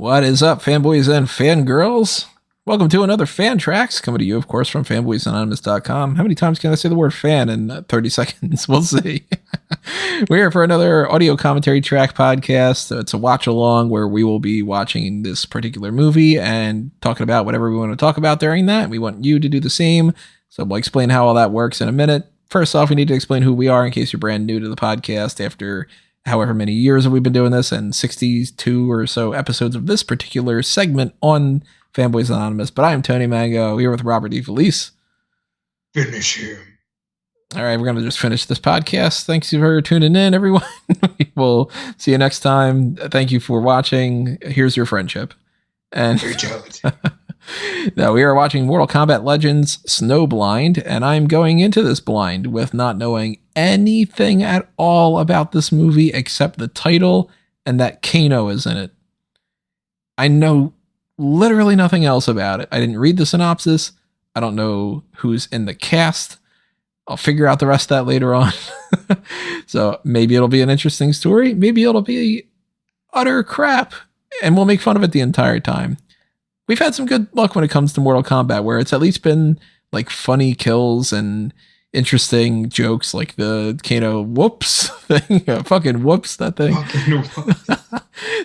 What is up, fanboys and fangirls? Welcome to another FanTracks, coming to you, of course, from fanboysanonymous.com. How many times can I say the word fan in 30 seconds? We'll see. We're here for another audio commentary track podcast. It's a watch along where we will be watching this particular movie and talking about whatever we want to talk about during that. We want you to do the same. So we'll explain how all that works in a minute. First off, we need to explain who we are in case you're brand new to the podcast after however many years that we've been doing this and 62 or so episodes of this particular segment on Fanboys Anonymous. But I am Tony Mango here with Robert D. Felice. Finish him. All right, we're going to just finish this podcast. Thanks for tuning in, everyone. We will see you next time. Thank you for watching. Here's your friendship. And now we are watching Mortal Kombat Legends Snowblind, and I'm going into this blind with not knowing anything at all about this movie except the title and that Kano is in it. I know literally nothing else about it. I didn't read the synopsis. I don't know who's in the cast. I'll figure out the rest of that later on. So maybe it'll be an interesting story. Maybe it'll be utter crap, and we'll make fun of it the entire time. We've had some good luck when it comes to Mortal Kombat, where it's at least been like funny kills and interesting jokes, like the Kano whoops thing. Fucking whoops, that thing.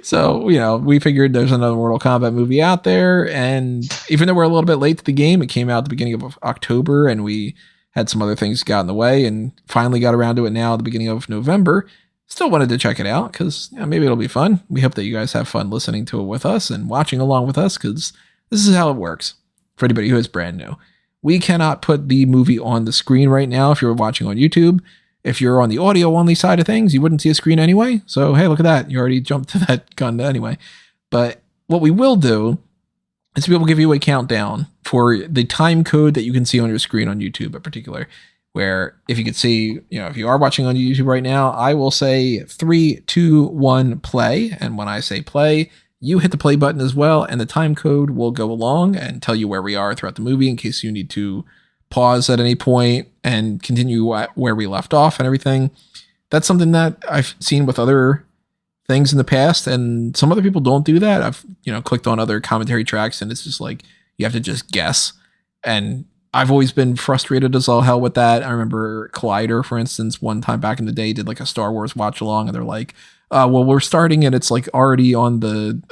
So, we figured there's another Mortal Kombat movie out there. And even though we're a little bit late to the game, it came out at the beginning of October and we had some other things got in the way and finally got around to it now at the beginning of November. Still wanted to check it out because maybe it'll be fun. We hope that you guys have fun listening to it with us and watching along with us, because this is how it works for anybody who is brand new. We cannot put the movie on the screen right now if you're watching on YouTube. If you're on the audio only side of things, you wouldn't see a screen anyway. So, hey, look at that. You already jumped to that gun anyway. But what we will do is we will give you a countdown for the time code that you can see on your screen on YouTube in particular. Where if you could see, if you are watching on YouTube right now, I will say 3, 2, 1, play. And when I say play, you hit the play button as well. And the time code will go along and tell you where we are throughout the movie in case you need to pause at any point and continue where we left off and everything. That's something that I've seen with other things in the past. And some other people don't do that. I've, clicked on other commentary tracks and it's just like, you have to just guess. And I've always been frustrated as all hell with that. I remember Collider, for instance, one time back in the day did like a Star Wars watch along and they're like, well, we're starting and it's like already on the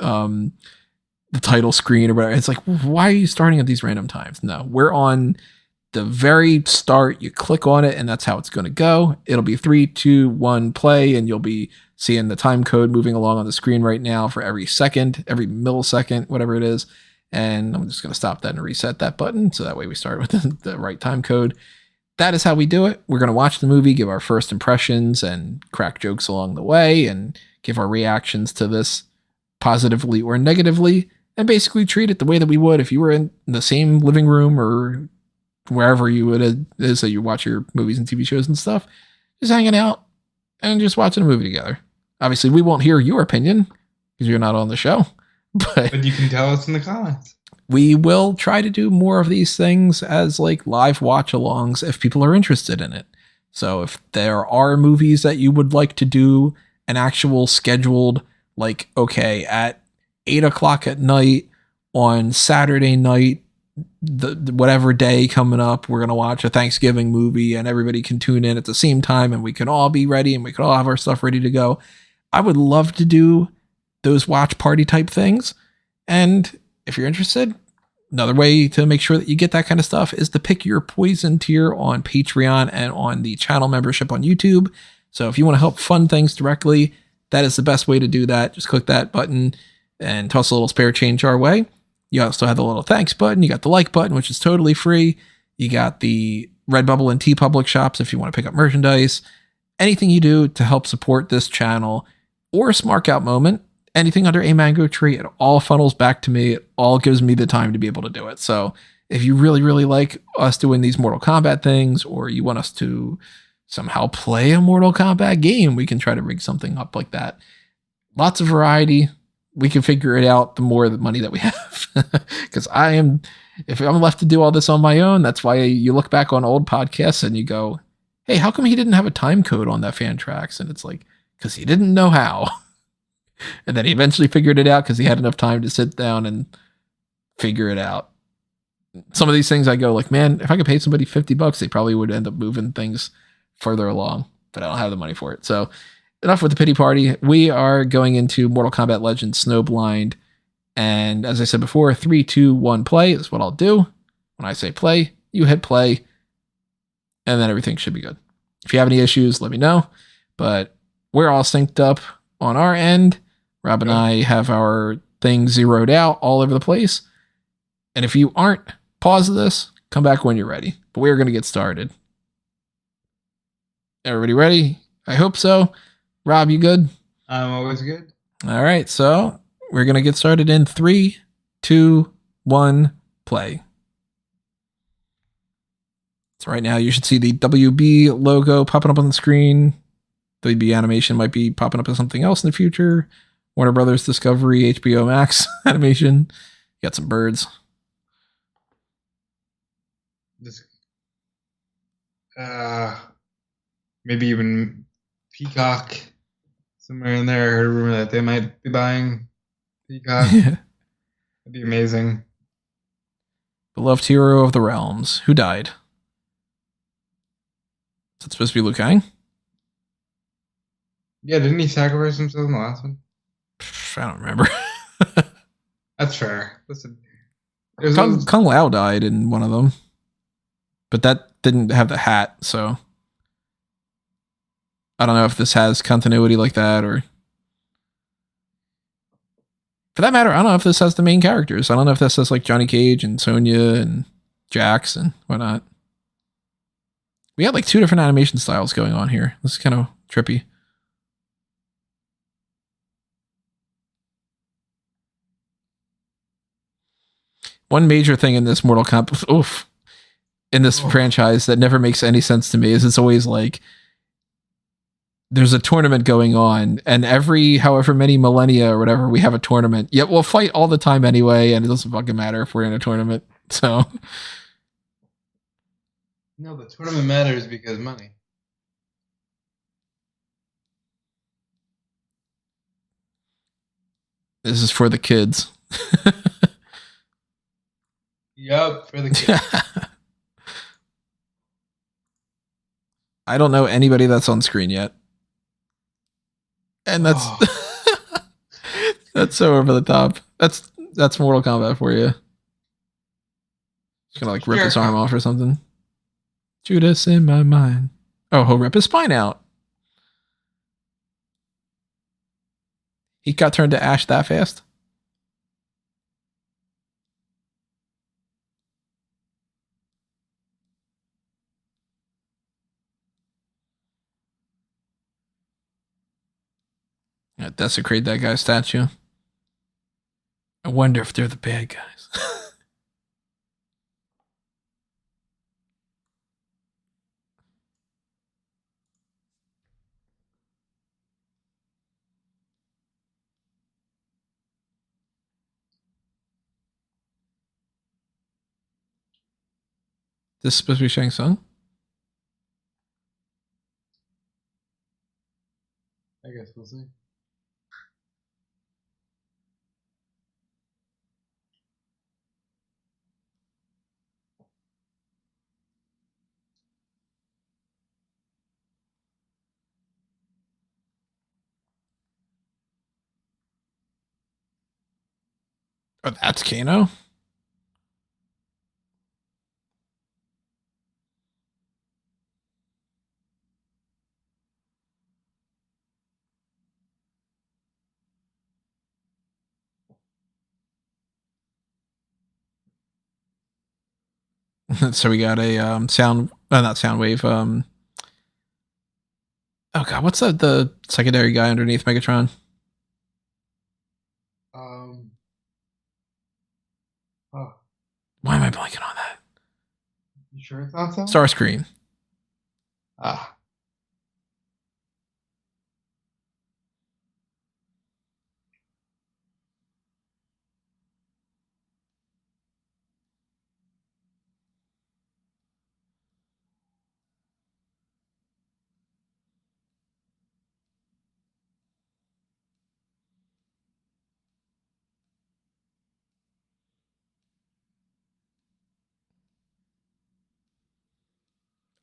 title screen or whatever. It's like, why are you starting at these random times? No, we're on the very start. You click on it and that's how it's going to go. It'll be 3, 2, 1, play. And you'll be seeing the time code moving along on the screen right now for every second, every millisecond, whatever it is. And I'm just going to stop that and reset that button. So that way we start with the right time code. That is how we do it. We're going to watch the movie, give our first impressions and crack jokes along the way and give our reactions to this positively or negatively and basically treat it the way that we would if you were in the same living room or wherever you would is that you watch your movies and TV shows and stuff, just hanging out and just watching a movie together. Obviously, we won't hear your opinion because you're not on the show. But you can tell us in the comments. We will try to do more of these things as like live watch alongs if people are interested in it. So if there are movies that you would like to do an actual scheduled, like, okay, at 8:00 at night on Saturday night, the whatever day coming up, we're going to watch a Thanksgiving movie and everybody can tune in at the same time and we can all be ready and we can all have our stuff ready to go. I would love to do those watch party type things. And if you're interested, another way to make sure that you get that kind of stuff is to pick your poison tier on Patreon and on the channel membership on YouTube. So if you want to help fund things directly, that is the best way to do that. Just click that button and toss a little spare change our way. You also have the little thanks button. You got the like button, which is totally free. You got the Redbubble and TeePublic shops if you want to pick up merchandise. Anything you do to help support this channel or Smart Out Moment, anything under a mango tree, it all funnels back to me. It all gives me the time to be able to do it. So if you really, really like us doing these Mortal Kombat things, or you want us to somehow play a Mortal Kombat game, we can try to rig something up like that. Lots of variety. We can figure it out the more the money that we have. Because if I'm left to do all this on my own, that's why you look back on old podcasts and you go, hey, how come he didn't have a time code on that FanTracks? And it's like, because he didn't know how. And then he eventually figured it out because he had enough time to sit down and figure it out. Some of these things I go like, man, if I could pay somebody $50, they probably would end up moving things further along, but I don't have the money for it. So enough with the pity party. We are going into Mortal Kombat Legends Snowblind. And as I said before, 3, 2, 1, play is what I'll do. When I say play, you hit play, and then everything should be good. If you have any issues, let me know. But we're all synced up on our end. Rob and I have our thing zeroed out all over the place. And if you aren't, pause this, come back when you're ready. But we're going to get started. Everybody ready? I hope so. Rob, you good? I'm always good. All right, so we're going to get started in 3, 2, 1, play. So right now you should see the WB logo popping up on the screen. WB animation might be popping up as something else in the future. Warner Brothers Discovery, HBO Max animation. You got some birds. This, maybe even Peacock somewhere in there. I heard a rumor that they might be buying Peacock. That'd be amazing. Beloved hero of the realms. Who died? Is it supposed to be Liu Kang? Yeah, didn't he sacrifice himself in the last one? I don't remember. That's fair. Listen, Kung Lao died in one of them, but that didn't have the hat, so I don't know if this has continuity like that, or for that matter, I don't know if this has the main characters. I don't know if this has like Johnny Cage and Sonya and Jax and whatnot. We had like 2 different animation styles going on here. This is kind of trippy. One major thing in this Mortal Kombat, in this franchise that never makes any sense to me is it's always like there's a tournament going on, and every however many millennia or whatever, we have a tournament. Yet we'll fight all the time anyway, and it doesn't fucking matter if we're in a tournament. So no, the tournament matters because money. This is for the kids. Yup, for the kids. I don't know anybody that's on screen yet. And that's that's so over the top. That's Mortal Kombat for you. Just gonna like rip his arm off or something. Judas in my mind. Oh, he'll rip his spine out. He got turned to ash that fast. Yeah, desecrate that guy's statue. I wonder if they're the bad guys. This is supposed to be Shang Tsung? I guess we'll see. Oh, that's Kano? So we got a sound, not sound wave. Oh god, what's the secondary guy underneath Megatron? Why am I blanking on that? You sure it's not so? Starscream.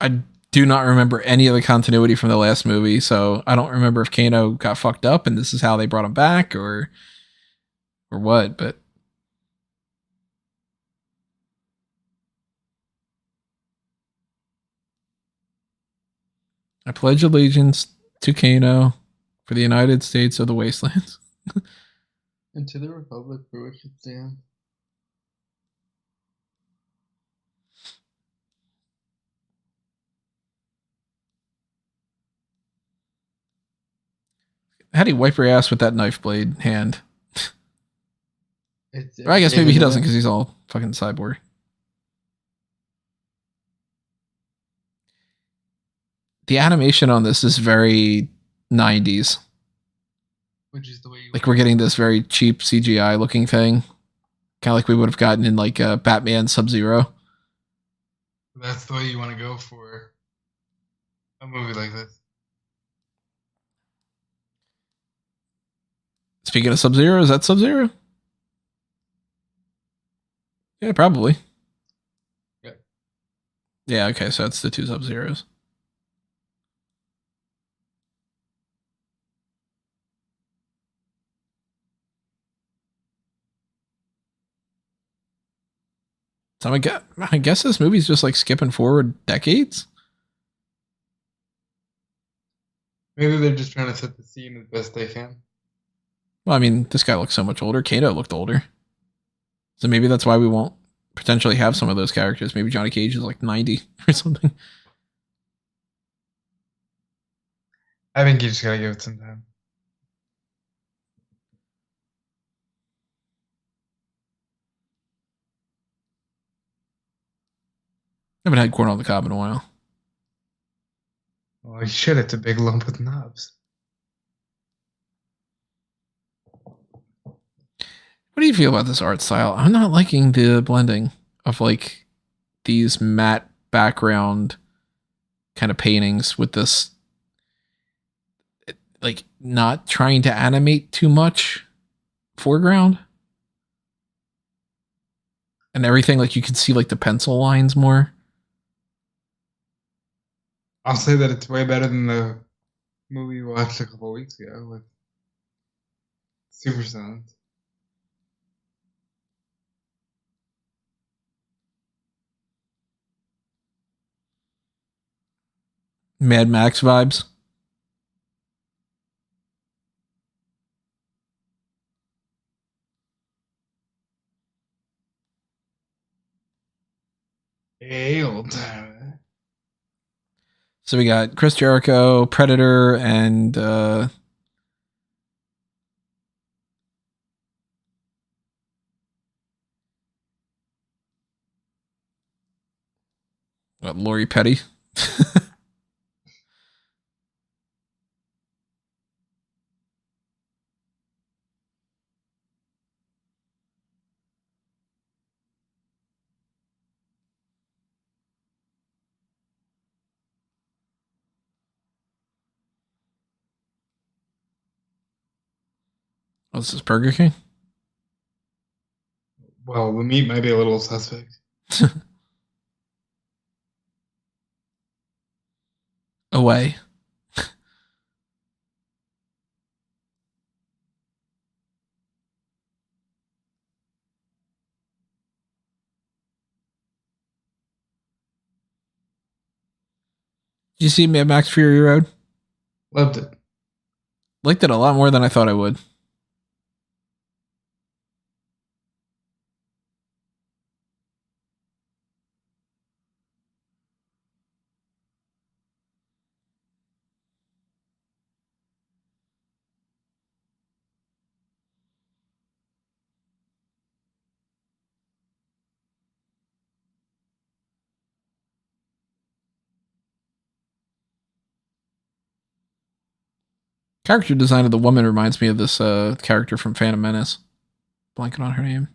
I do not remember any of the continuity from the last movie, so I don't remember if Kano got fucked up and this is how they brought him back or what. But I pledge allegiance to Kano for the United States of the Wastelands. And to the republic for which it stands. How do you wipe your ass with that knife blade hand? It's Or I guess maybe he doesn't it. because he's all fucking cyborg. The animation on this is very 90s. Which is the way you Like we're getting this very cheap CGI looking thing. Kind of like we would have gotten in like Batman Sub-Zero. That's the way you want to go for a movie like this. Speaking of Sub-Zero, is that Sub-Zero? Yeah, probably. Yeah. Yeah, okay, so that's the two Sub-Zeros. So I guess this movie's just like skipping forward decades. Maybe they're just trying to set the scene as best they can. Well, I mean, this guy looks so much older. Kano looked older. So maybe that's why we won't potentially have some of those characters. Maybe Johnny Cage is like 90 or something. I think you just gotta give it some time. I haven't had corn on the cob in a while. Well, you should. It's a big lump with knobs. What do you feel about this art style? I'm not liking the blending of like these matte background kind of paintings with this, like not trying to animate too much foreground and everything. Like you can see like the pencil lines more. I'll say that it's way better than the movie we watched a couple weeks ago with Super Sons. Mad Max vibes. Hey, old timer. So we got Chris Jericho, Predator, and Lori Petty. What's this, Burger King? Well, the meat might be a little suspect. Away. Did you see Mad Max Fury Road? Loved it. Liked it a lot more than I thought I would. Character design of the woman reminds me of this character from Phantom Menace. Blanking on her name.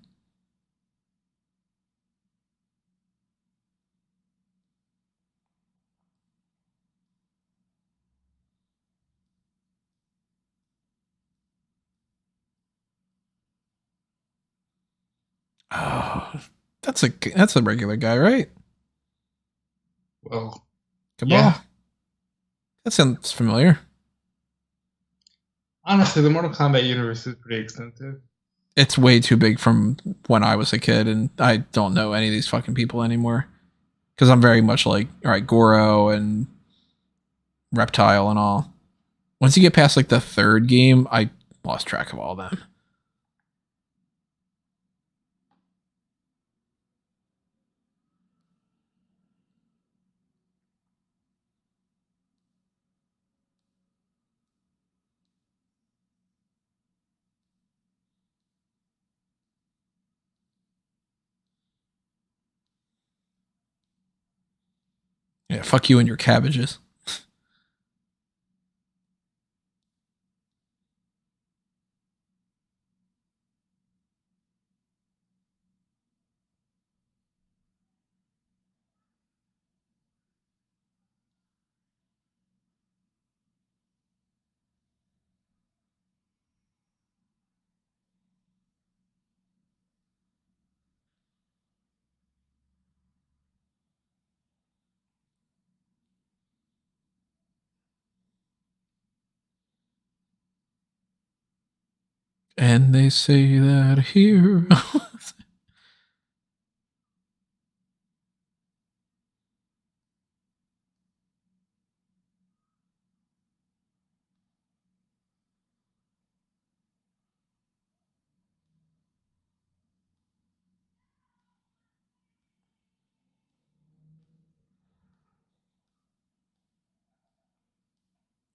Oh, that's a regular guy, right? Well, Cabal. Yeah. That sounds familiar. Honestly, the Mortal Kombat universe is pretty extensive. It's way too big from when I was a kid, and I don't know any of these fucking people anymore. Because I'm very much like, all right, Goro and Reptile and all. Once you get past like the third game, I lost track of all of them. Yeah, fuck you and your cabbages. And they say that here.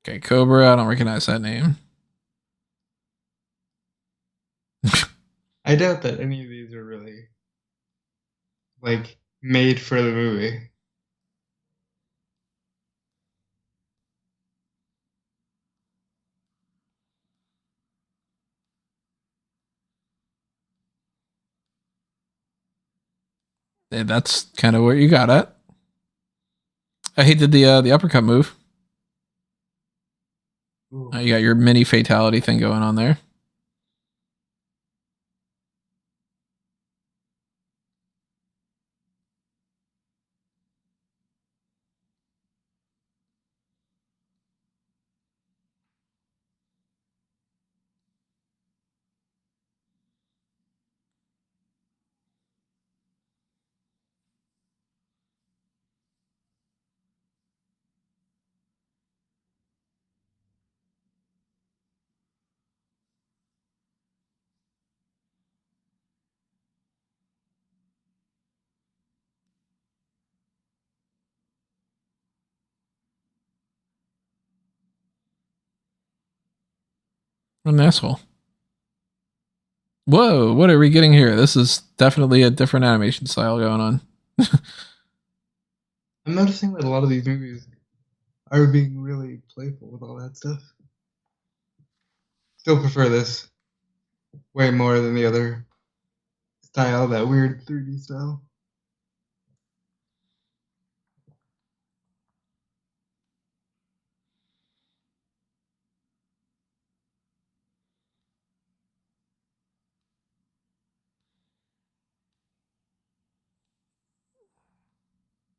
Okay, Cobra. I don't recognize that name. I doubt that any of these are really like made for the movie. And that's kind of what you got at. I hated the uppercut move. You got your mini fatality thing going on there. What an asshole. Whoa, what are we getting here? This is definitely a different animation style going on. I'm noticing that a lot of these movies are being really playful with all that stuff. Still prefer this way more than the other style, that weird 3D style.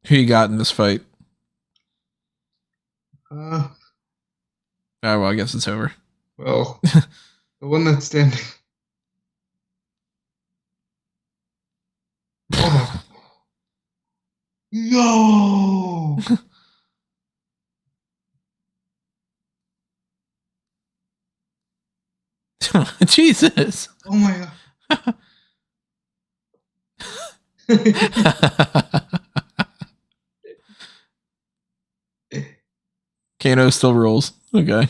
Who you got in this fight? Uh, Oh, well, I guess it's over. well, the one that's standing. Oh my. No! Jesus. Oh my god. Kano still rules. Okay.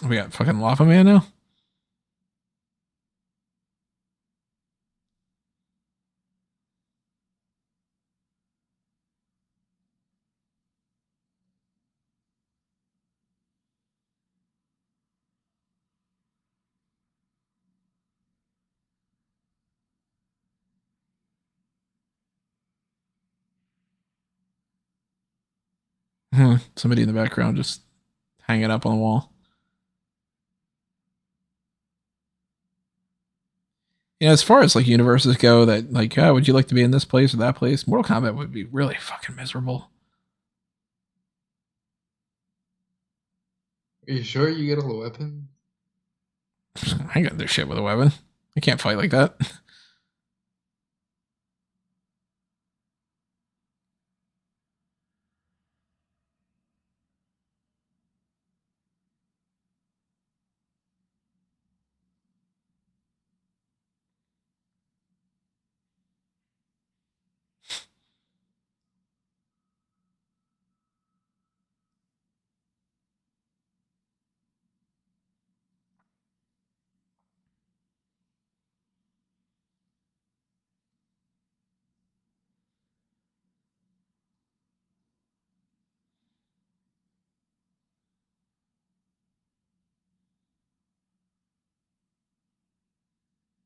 We got fucking Lava Man now? Somebody in the background just hanging up on the wall. As far as like universes go, that like, oh, would you like to be in this place or that place? Mortal Kombat would be really fucking miserable. Are you sure you get all the weapons? I ain't got this shit with a weapon. I can't fight like that.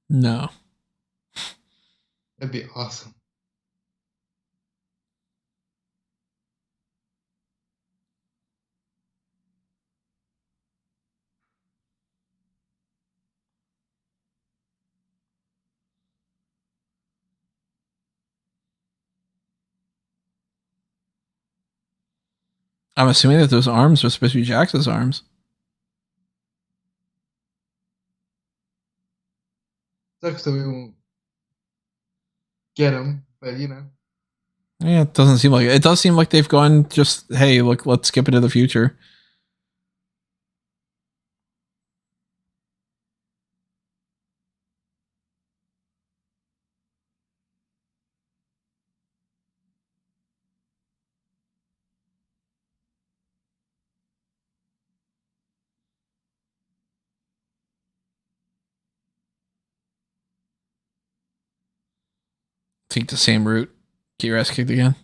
No. That'd be awesome. I'm assuming that those arms were supposed to be Jax's arms. Sucks that we won't get them, but Yeah, it doesn't seem like it. It does seem like they've gone just, hey, look, let's skip into the future. Take the same route. Get your ass kicked again.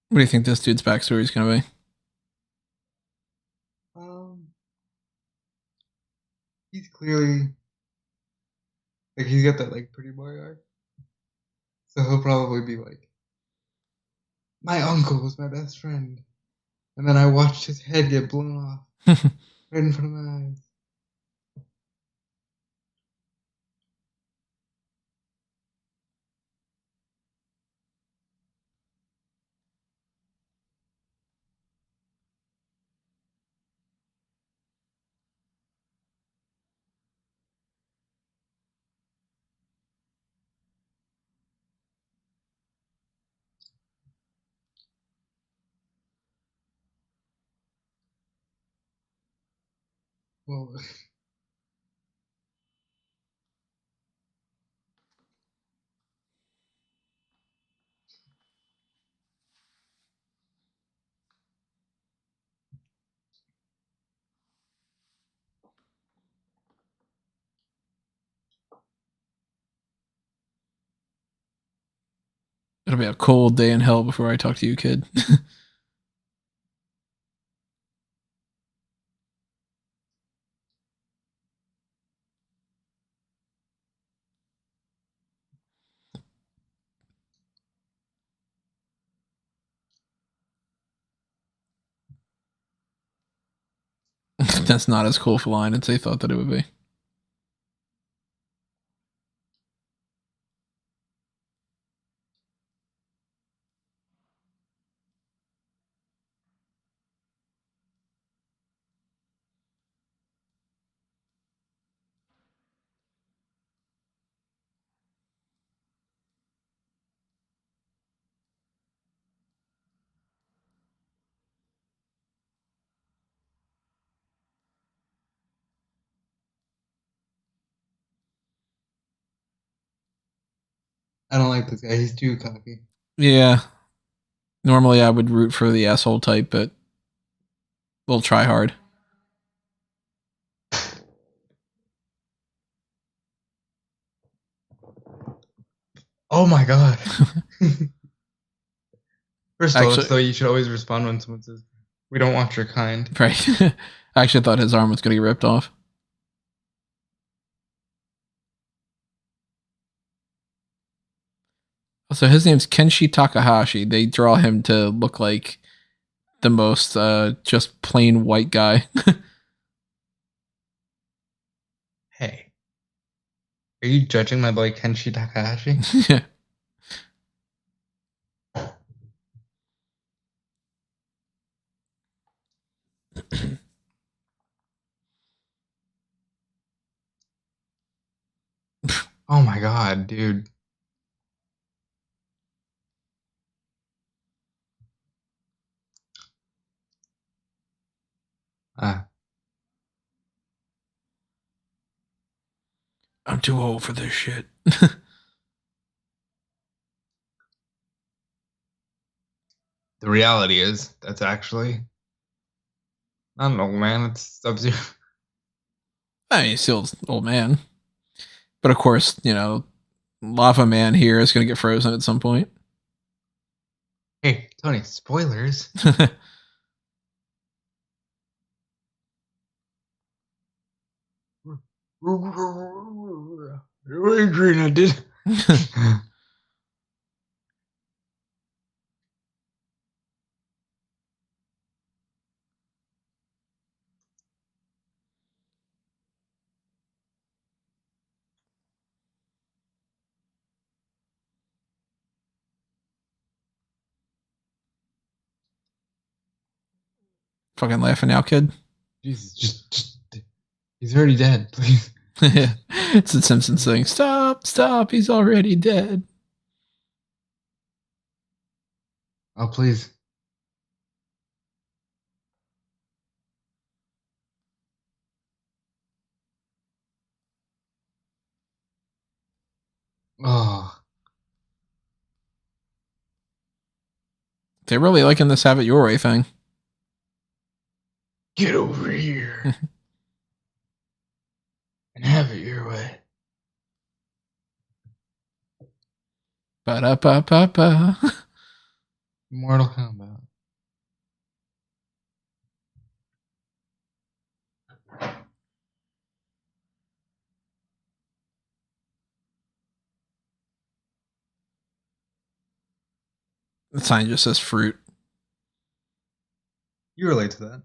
What do you think this dude's backstory is going to be? um, he's clearly like he's got that like pretty boy arc, so he'll probably be like, my uncle was my best friend, and then I watched his head get blown off right in front of my eyes. Well, It'll be a cold day in hell before I talk to you, kid. That's not as cool of a line as they thought that it would be. I don't like this guy. He's too cocky. Yeah. Normally I would root for the asshole type, but we'll try hard. Oh my god. First off, Actually, so you should always respond when someone says, "We don't want your kind." right. I actually thought his arm was going to get ripped off. So his name's Kenshi Takahashi. They draw him to look like the most just plain white guy. Hey, are you judging my boy Kenshi Takahashi? Yeah. Oh my god, dude. Uh, I'm too old for this shit. the reality is, that's actually not an old man. It's Sub-Zero. I mean, he's still an old man. But of course, Lava Man here is going to get frozen at some point. Hey, Tony, spoilers. Adrian, did. Fucking laughing now, kid. Jesus, just, he's already dead. Please. It's the Simpsons thing. Stop, stop, he's already dead. Oh, please. Oh, They're really liking this have it your way thing. get over here and have it your way. Ba-da-ba-ba-ba. Mortal Kombat. The sign just says fruit. You relate to that.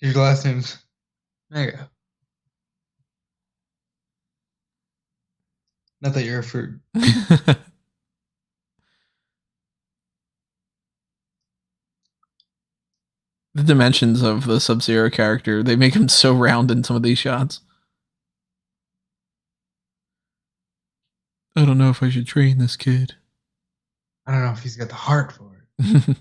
Your last name's Mega. Not that you're a fruit. The dimensions of the Sub-Zero character, they make him so round in some of these shots. I don't know if I should train this kid. I don't know if he's got the heart for it.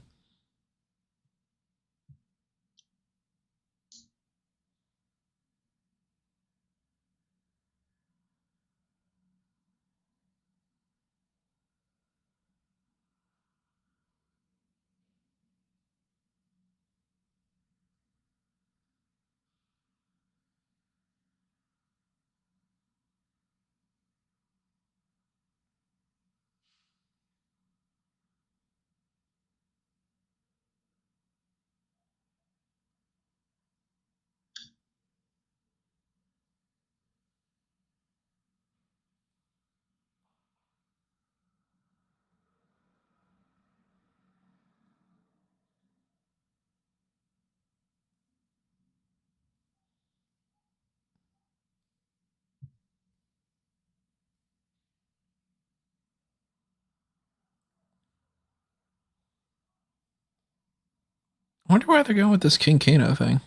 I wonder why they're going with this King Kano thing.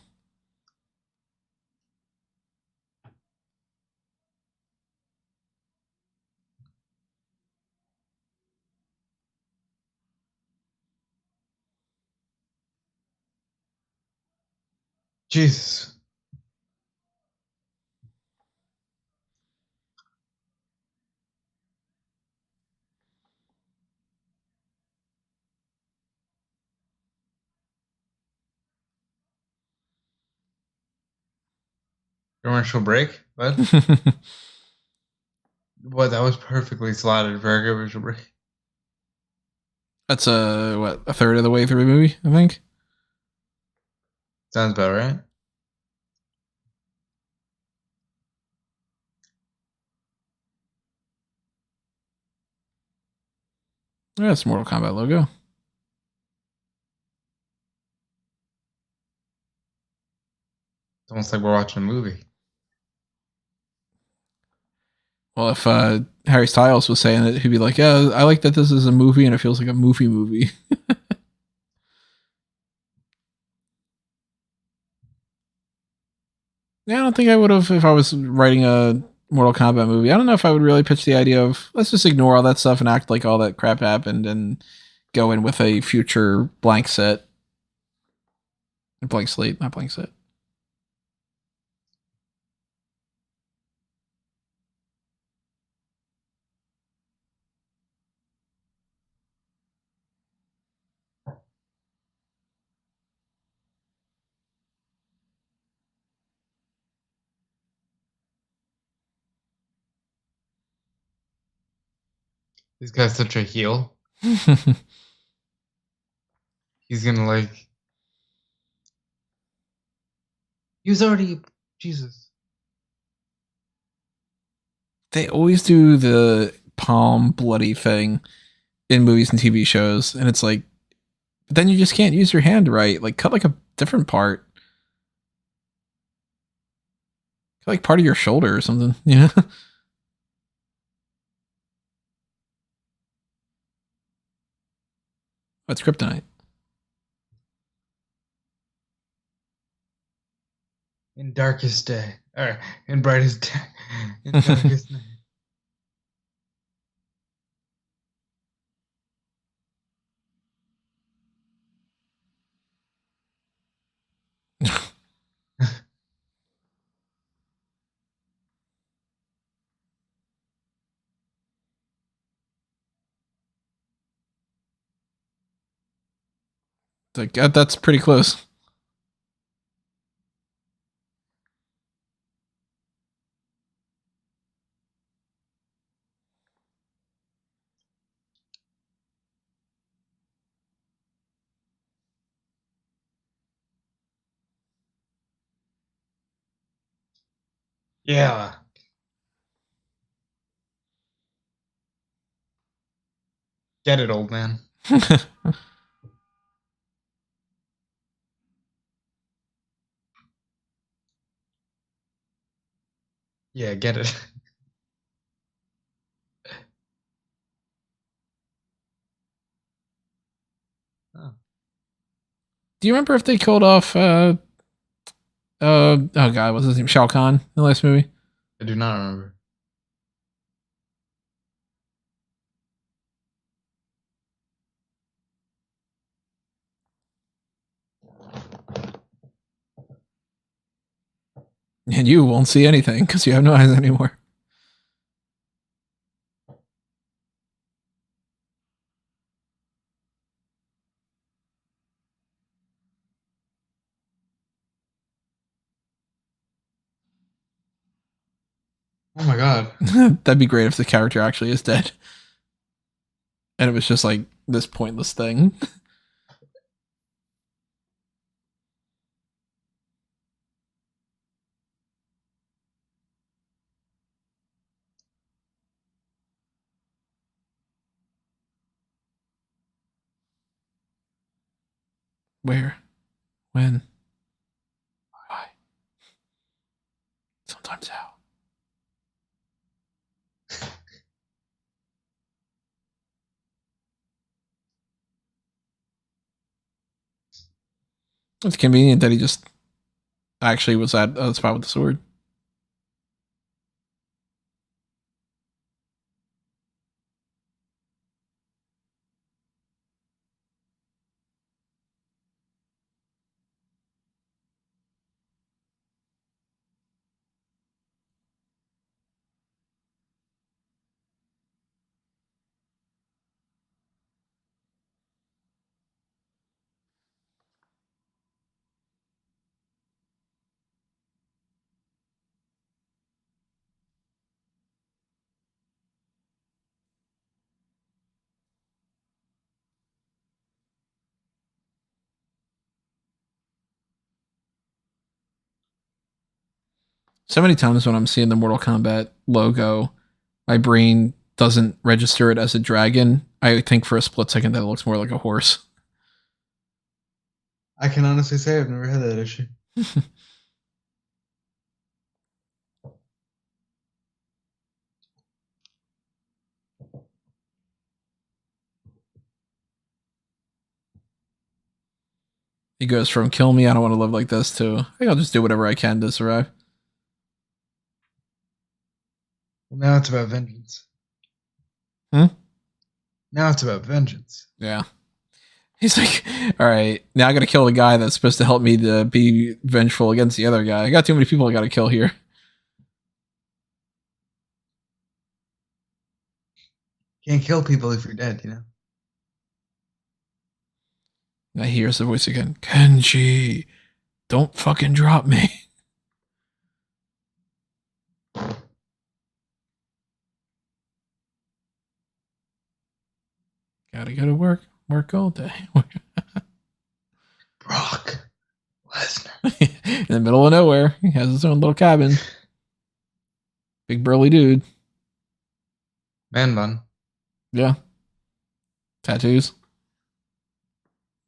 Jesus. Commercial break? What? What? That was perfectly slotted for a commercial break. That's a third of the way through the movie, I think. Sounds about right. Yeah, that's the Mortal Kombat logo. It's almost like we're watching a movie. Well, if Harry Styles was saying it, he'd be like, "Yeah, I like that this is a movie and it feels like a movie." Yeah, I don't think I would have if I was writing a Mortal Kombat movie. I don't know if I would really pitch the idea of let's just ignore all that stuff and act like all that crap happened and go in with a future blank set, blank slate, not blank set. This guy's such a heel. He's gonna like. He was already. Jesus. They always do the palm bloody thing in movies and TV shows, and it's like, but then you just can't use your hand right. Like, cut like a different part, cut like part of your shoulder or something. Yeah, that's kryptonite. In darkest day. Or in brightest day. In darkest night. Like that's pretty close. Yeah. Get it, old man. Yeah, get it. Oh. Do you remember if they killed off oh god, what's his name? Shao Kahn in the last movie? I do not remember. And you won't see anything because you have no eyes anymore. Oh my god. That'd be great if the character actually is dead. And it was just like this pointless thing. Where? When? Why? Sometimes how? It's convenient that he just actually was at a spot with the sword. So many times when I'm seeing the Mortal Kombat logo, my brain doesn't register it as a dragon. I think for a split second that it looks more like a horse. I can honestly say I've never had that issue. He goes from kill me, I don't want to live like this to I think I'll just do whatever I can to survive. Well, now it's about vengeance. Hmm? Now it's about vengeance. Yeah. He's like, all right, now I gotta kill the guy that's supposed to help me to be vengeful against the other guy. I got too many people I gotta kill here. Can't kill people if you're dead, you know? And I hear the voice again. Kenji, don't fucking drop me. Gotta go to work. Work all day. Brock Lesnar. In the middle of nowhere. He has his own little cabin. Big burly dude. Man bun. Yeah. Tattoos.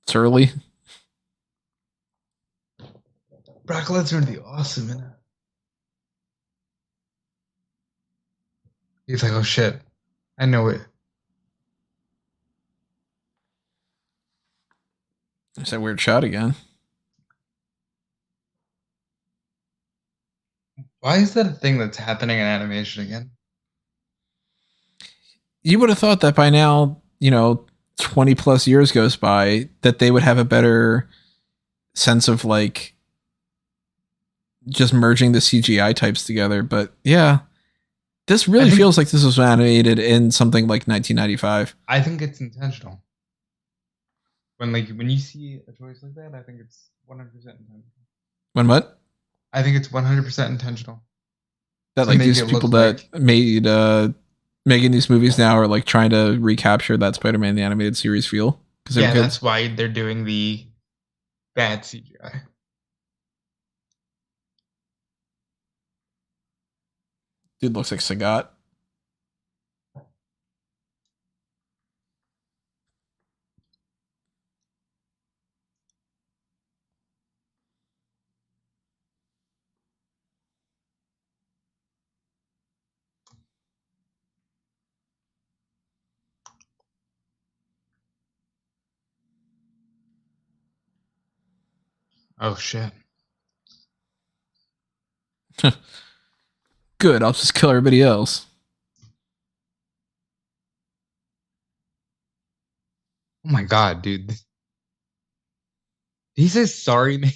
Surly. Brock Lesnar would be awesome in it. He's like, oh shit. I know it. There's that weird shot again. Why is that a thing that's happening in animation again? You would have thought that by now, 20 plus years goes by, that they would have a better sense of like just merging the CGI types together. But yeah, this really feels like this was animated in something like 1995. I think it's intentional. When you see a choice like that, I think it's 100% intentional. When what? I think it's 100% intentional. That like these people that made making these movies now are like trying to recapture that Spider-Man the animated series feel. Yeah, that's why they're doing the bad CGI. Dude looks like Sagat. Oh shit. Good, I'll just kill everybody else. Oh my god, dude. Did he say sorry, man?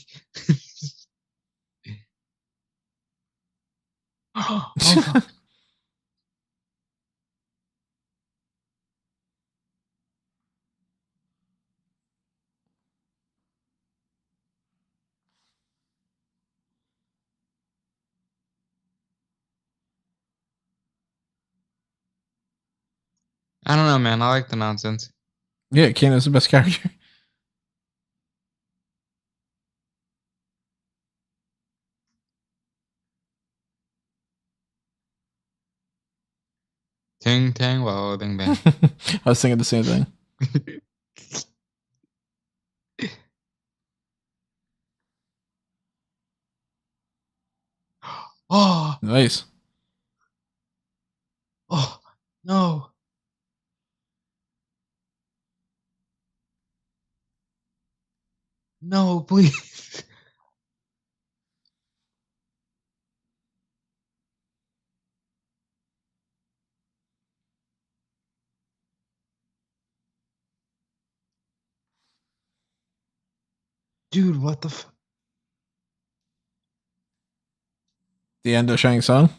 Oh, fuck. I don't know, man. I like the nonsense. Yeah, Kano's the best character. Ting tang wow ding bang. I was thinking the same thing. Oh, Nice. oh, no. No, please. Dude, what the fuck? The end of Shang Tsung.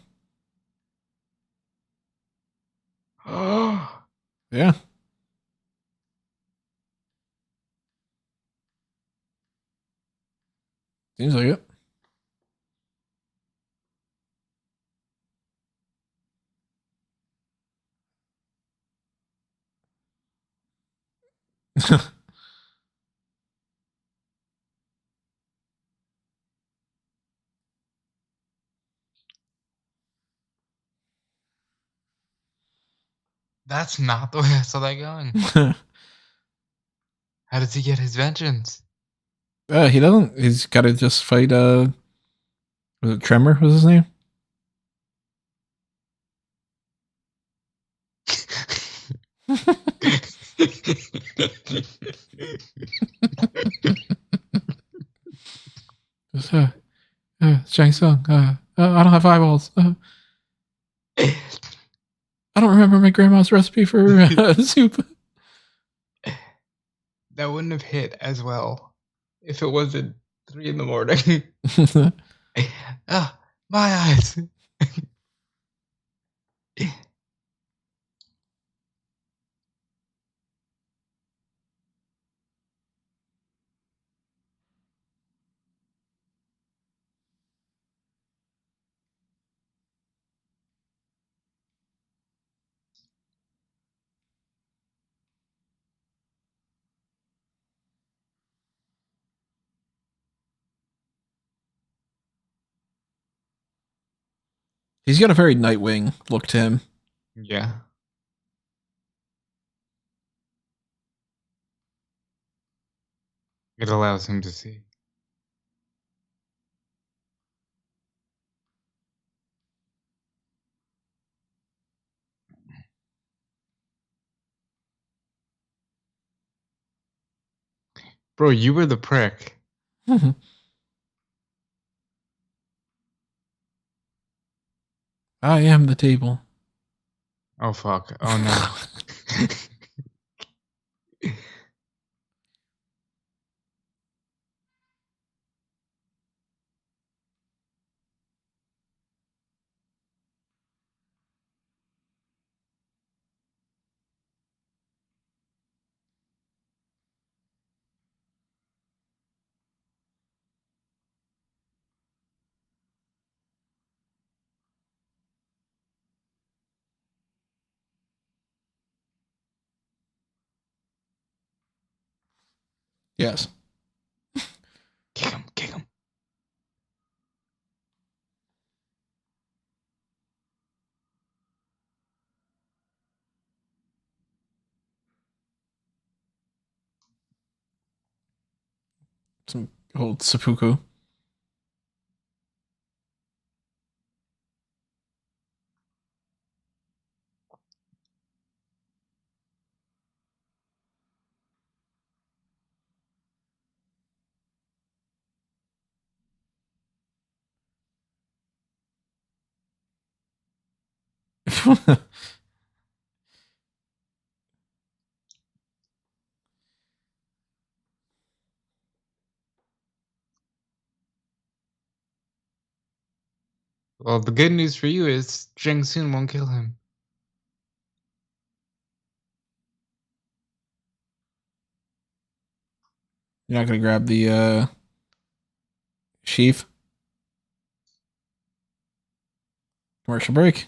Oh, Yeah. Seems like it. That's not the way I saw that going. How does he get his vengeance? He doesn't. He's got to just fight. Was it Tremor? Was his name? Shang Tsung. I don't have eyeballs. I don't remember my grandma's recipe for soup. That wouldn't have hit as well if it wasn't 3 a.m. My eyes. He's got a very Nightwing look to him. Yeah. It allows him to see. Bro, you were the prick. I am the table. Oh, fuck. Oh, no. Yes. Kick him, kick him. Some old seppuku. Well, the good news for you is Jing Soon won't kill him. You're not gonna grab the sheath. Commercial break.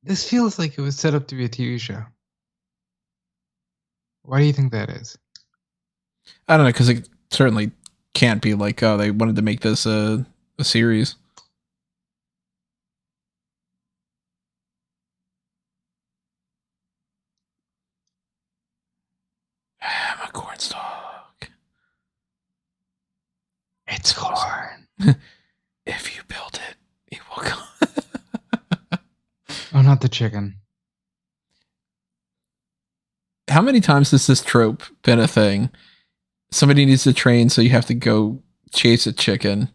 This feels like it was set up to be a TV show. Why do you think that is? I don't know, because it certainly can't be like, oh, they wanted to make this a series. I'm a cornstalk. It's corn. If you build it, it will come. Oh, not the chicken. How many times has this trope been a thing? Somebody needs to train, so you have to go chase a chicken.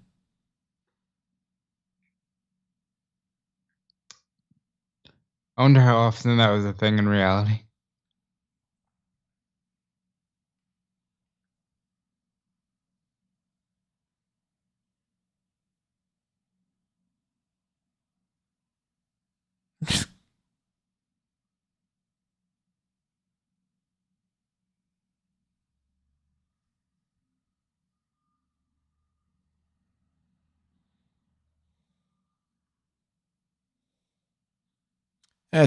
I wonder how often that was a thing in reality.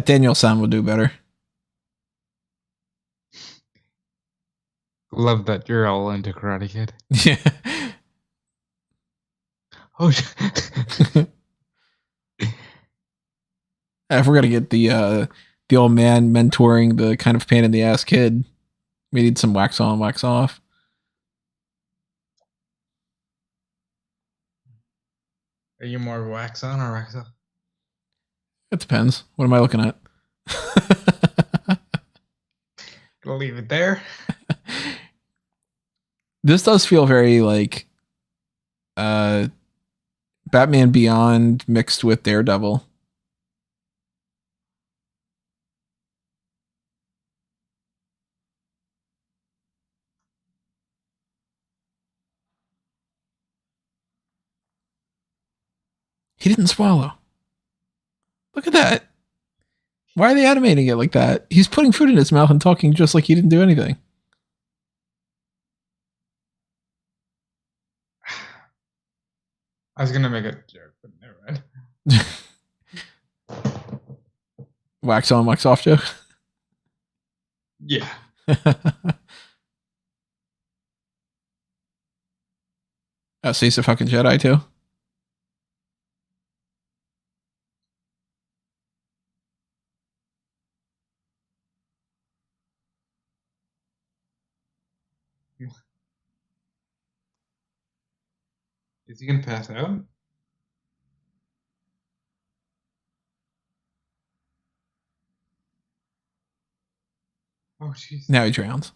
Daniel San would do better. Love that you're all into Karate Kid. Yeah. Oh, If we're gonna get the old man mentoring the kind of pain in the ass kid, we need some wax on, wax off. Are you more wax on or wax off? It depends. What am I looking at? Gonna leave it there. This does feel very like uh Batman Beyond mixed with Daredevil. He didn't swallow. Look at that. Why are they animating it like that? He's putting food in his mouth and talking just like he didn't do anything. I was gonna make a joke, but never mind. Wax on, wax off joke. Yeah. Oh, so he's a fucking Jedi too. Is he gonna pass out? Oh jeez. Now he drowns.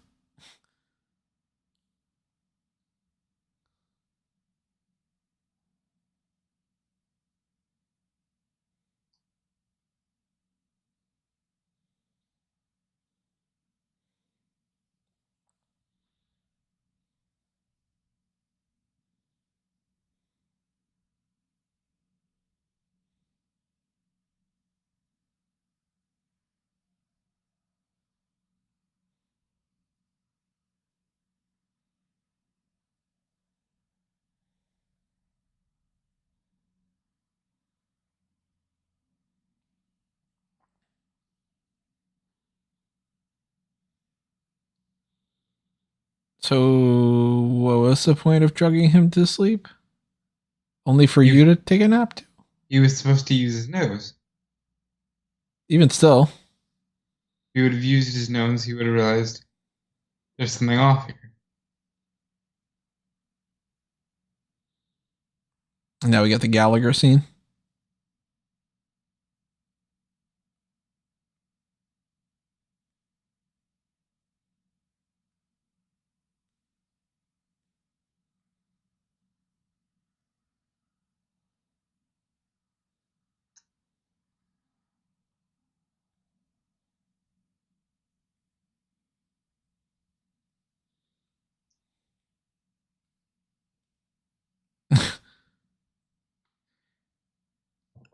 So, what was the point of drugging him to sleep? Only for you to take a nap too? He was supposed to use his nose. Even still. If he would have used his nose, he would have realized there's something off here. And now we got the Gallagher scene.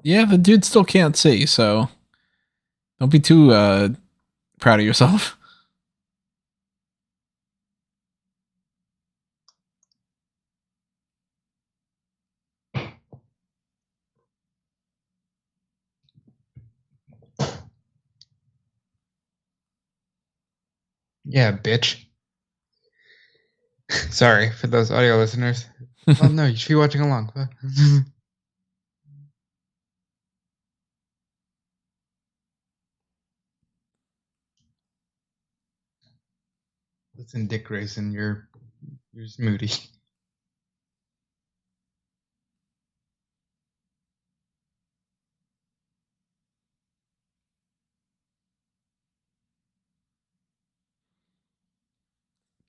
Yeah, the dude still can't see, so don't be too proud of yourself. Yeah, bitch. Sorry for those audio listeners. Well, no, you should be watching along. Listen, Dick Grayson, you're just moody.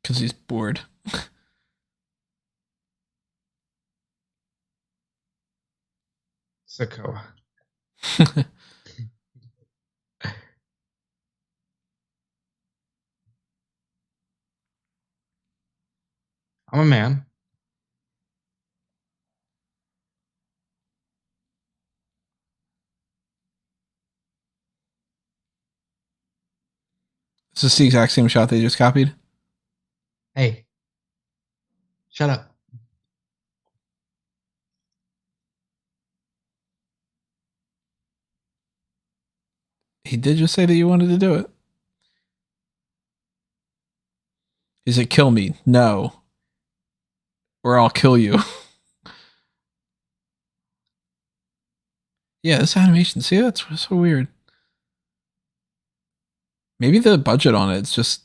Because he's bored. Sokoa. I'm a man. Is this the exact same shot they just copied? Hey, shut up. He did just say that you wanted to do it. Is it kill me? No. Or I'll kill you. Yeah, this animation. See, that's so weird. Maybe the budget on it's just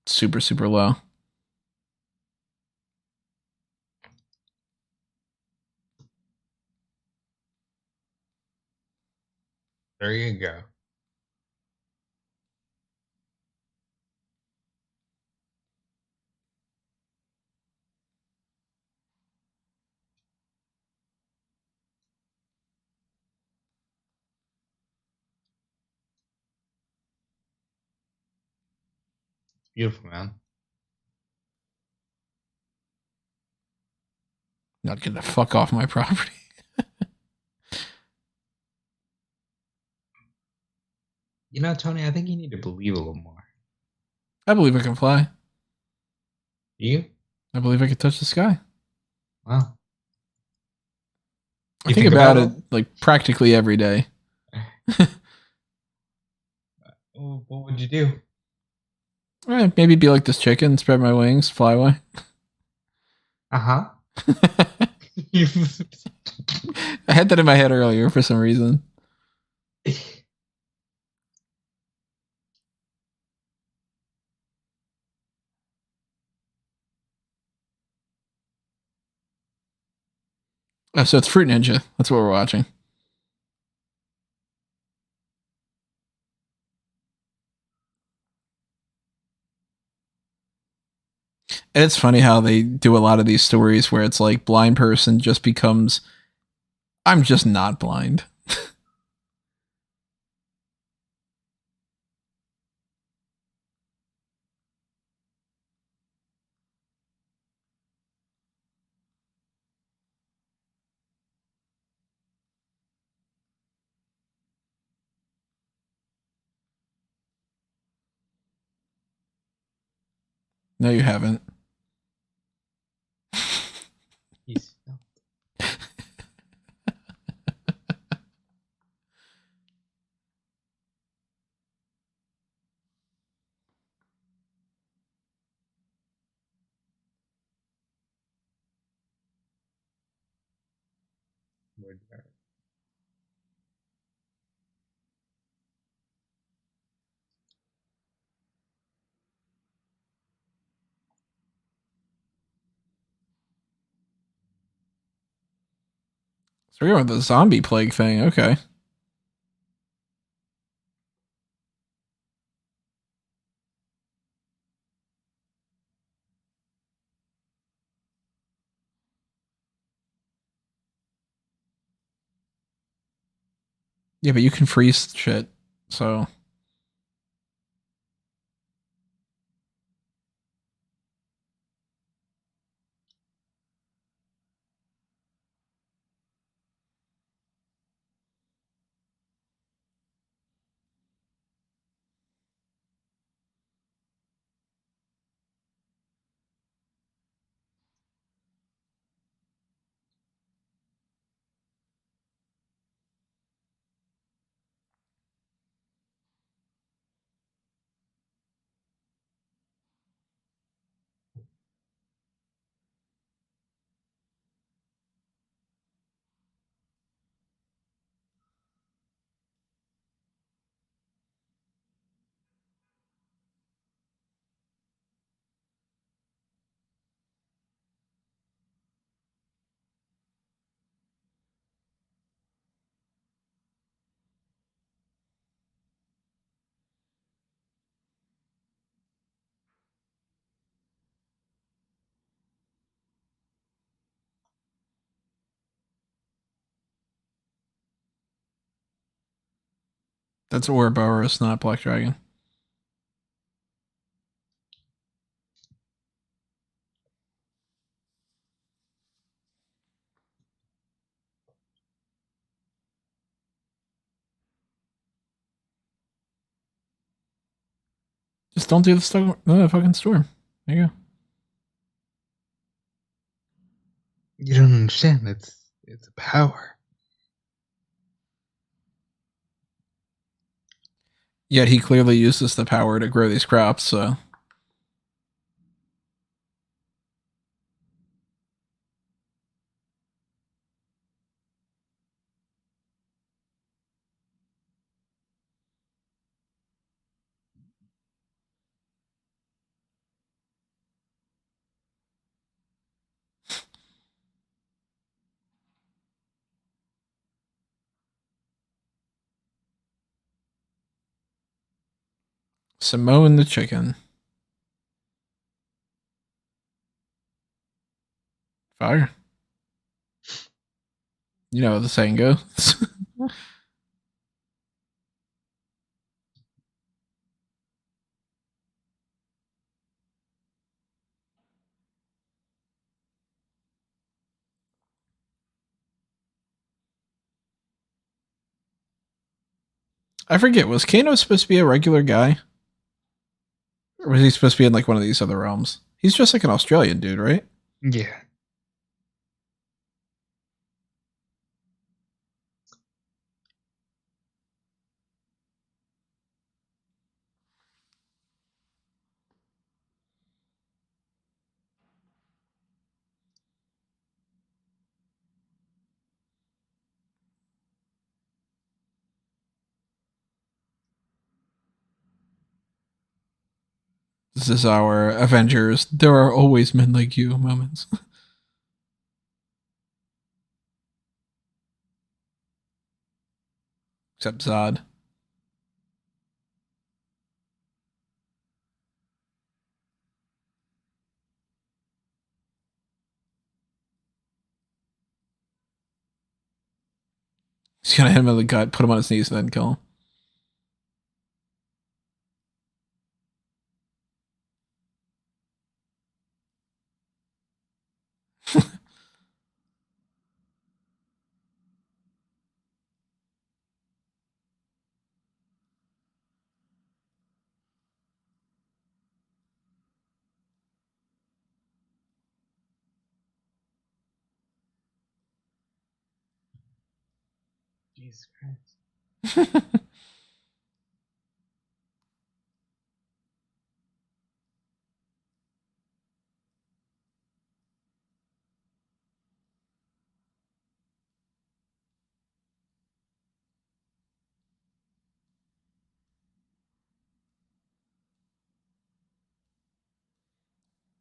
super, super low. There you go. Beautiful, man. Not get the fuck off my property. You know, Tony, I think you need to believe a little more. I believe I can fly. Do you? I believe I can touch the sky. Well, I you think think about it it? like practically every day. What would you do? Maybe be like this chicken, spread my wings, fly away. Uh huh. I had that in my head earlier for some reason. Oh, so it's Fruit Ninja. That's what we're watching. And it's funny how they do a lot of these stories where it's like blind person just becomes, I'm just not blind. No, you haven't. He's So we're going with the zombie plague thing. Okay. Yeah, but you can freeze shit. So that's Ouroboros, not Black Dragon. Just don't do the storm. No, the fucking storm. There you go. You don't understand. It's a power. Yet he clearly uses the power to grow these crops. So Simone the chicken. Fire. You know how the saying goes. I forget, was Kano supposed to be a regular guy? Or was he supposed to be in like one of these other realms? He's just like an Australian dude, right? Yeah. This is our Avengers. There are always men like you moments. Except Zod. He's gonna hit him in the gut, put him on his knees, and then kill him. Jesus Christ.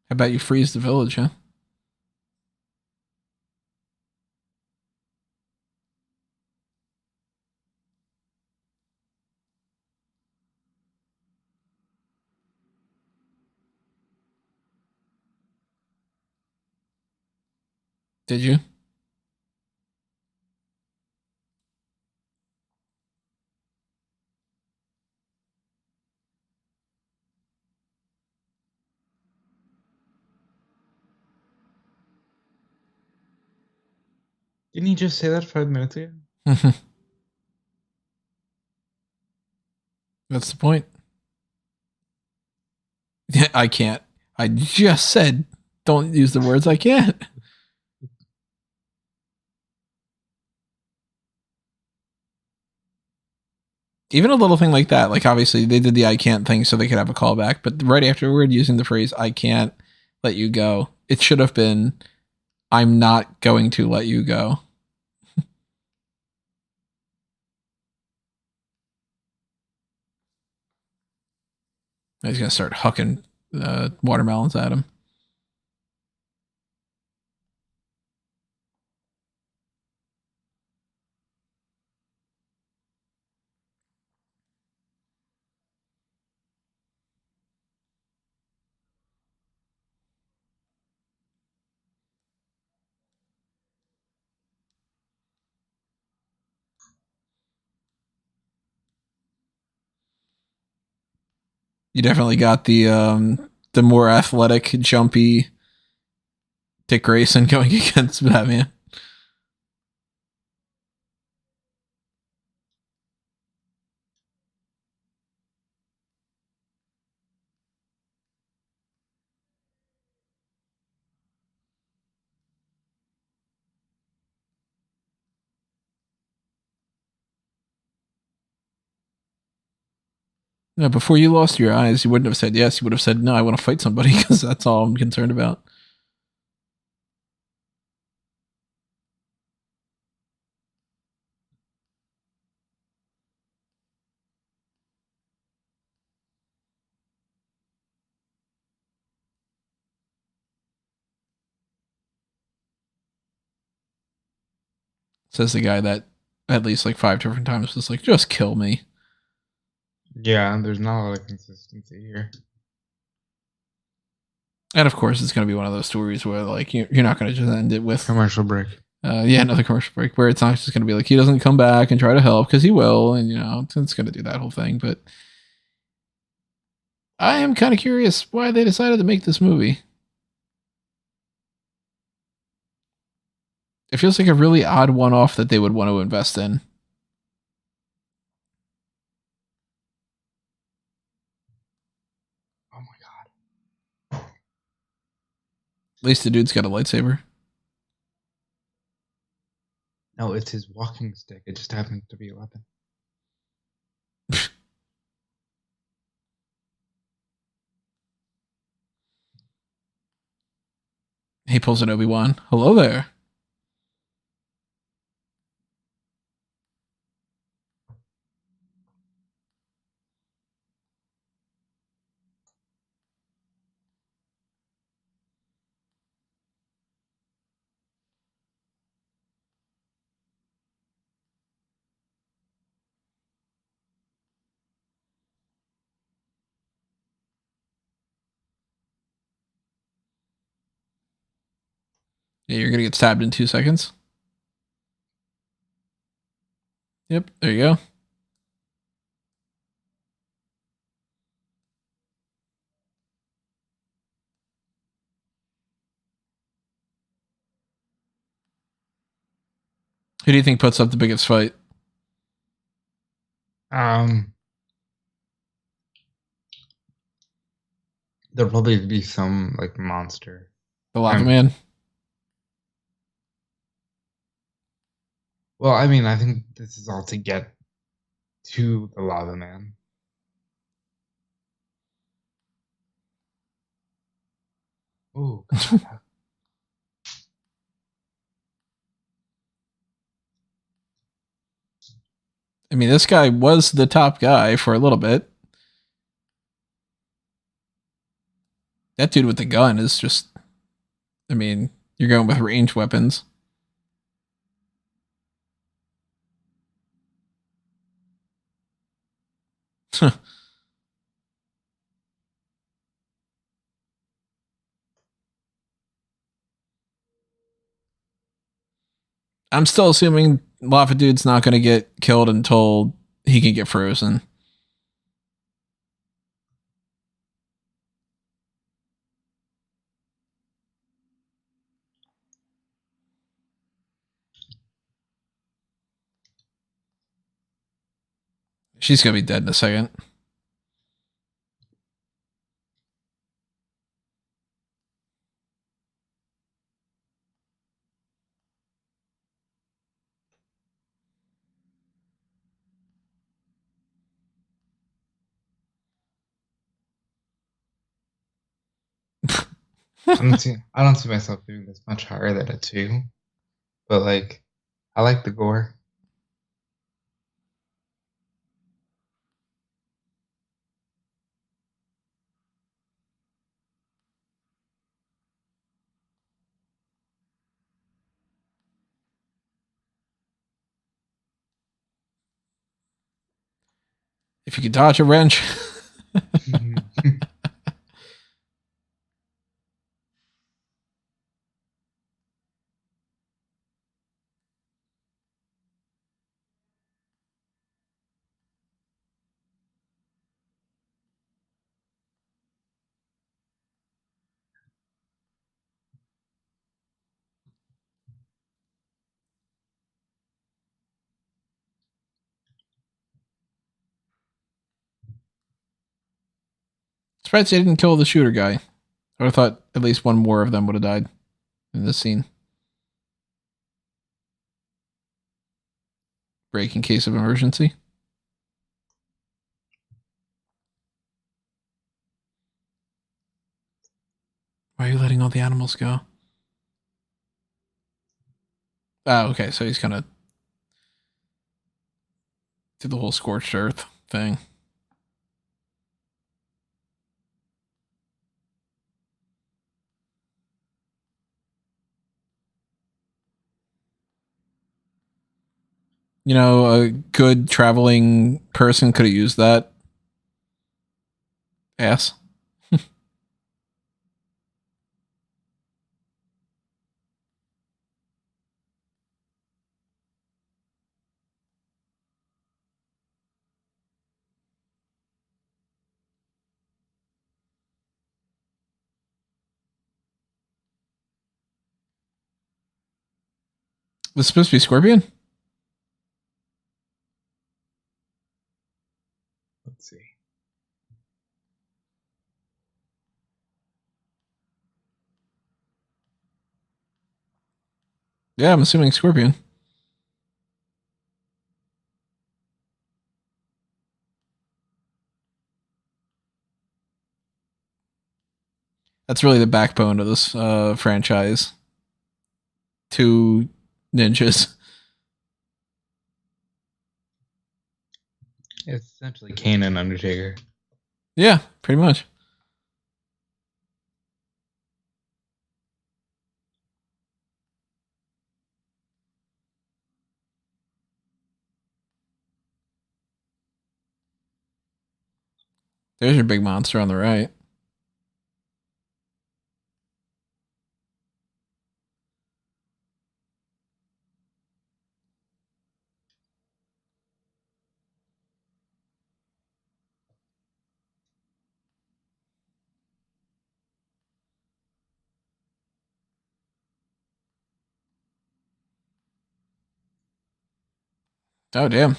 How about you freeze the village, huh? Did you? Didn't he just say that 5 minutes ago? That's the point. Yeah, I can't. I just said don't use the words I can't. Even a little thing like that, like obviously they did the I can't thing so they could have a callback, but right afterward using the phrase I can't let you go, it should have been I'm not going to let you go. He's gonna start hucking watermelons at him. You definitely got the more athletic, jumpy Dick Grayson going against Batman. Yeah, before you lost your eyes, you wouldn't have said yes. You would have said no. I want to fight somebody because that's all I'm concerned about. Says the guy that at least like 5 different times was like, just kill me. Yeah, there's not a lot of consistency here. And of course, it's going to be one of those stories where like you're not going to just end it with Commercial break. yeah, another commercial break where it's not just going to be like he doesn't come back and try to help because he will, and it's going to do that whole thing. But I am kind of curious why they decided to make this movie. It feels like a really odd one-off that they would want to invest in. Oh my god. At least the dude's got a lightsaber. No, it's his walking stick. It just happens to be a weapon. He pulls an Obi-Wan. Hello there. Yeah, you're gonna get stabbed in 2 seconds. Yep, there you go. Who do you think puts up the biggest fight? There'll probably be some like monster. The Lava Man. Well, I mean, I think this is all to get to the Lava Man. Oh god. I mean, this guy was the top guy for a little bit. That dude with the gun is just. I mean, you're going with ranged weapons. I'm still assuming Lava Dude's not going to get killed until he can get frozen. She's going to be dead in a second. I don't see myself doing this much higher than a 2. But like I like the gore. If you could dodge a wrench. Surprised they didn't kill the shooter guy. I would have thought at least one more of them would have died in this scene. Break in case of emergency. Why are you letting all the animals go? Oh, okay. So he's kind of did the whole scorched earth thing. A good traveling person could have used that. Ass. Was it supposed to be Scorpion? Let's see. Yeah, I'm assuming Scorpion. That's really the backbone of this franchise. Two ninjas. It's essentially Kane and Undertaker. Yeah, pretty much. There's your big monster on the right. Oh, damn.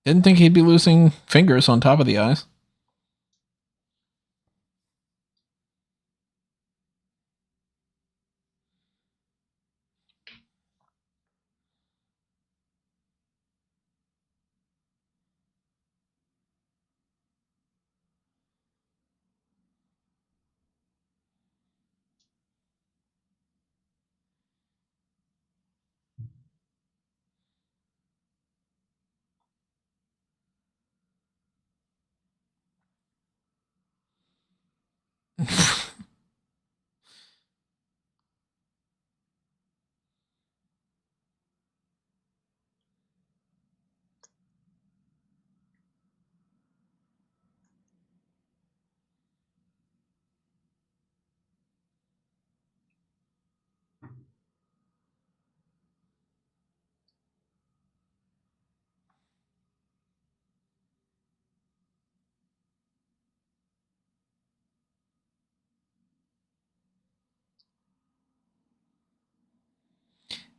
Didn't think he'd be losing fingers on top of the eyes.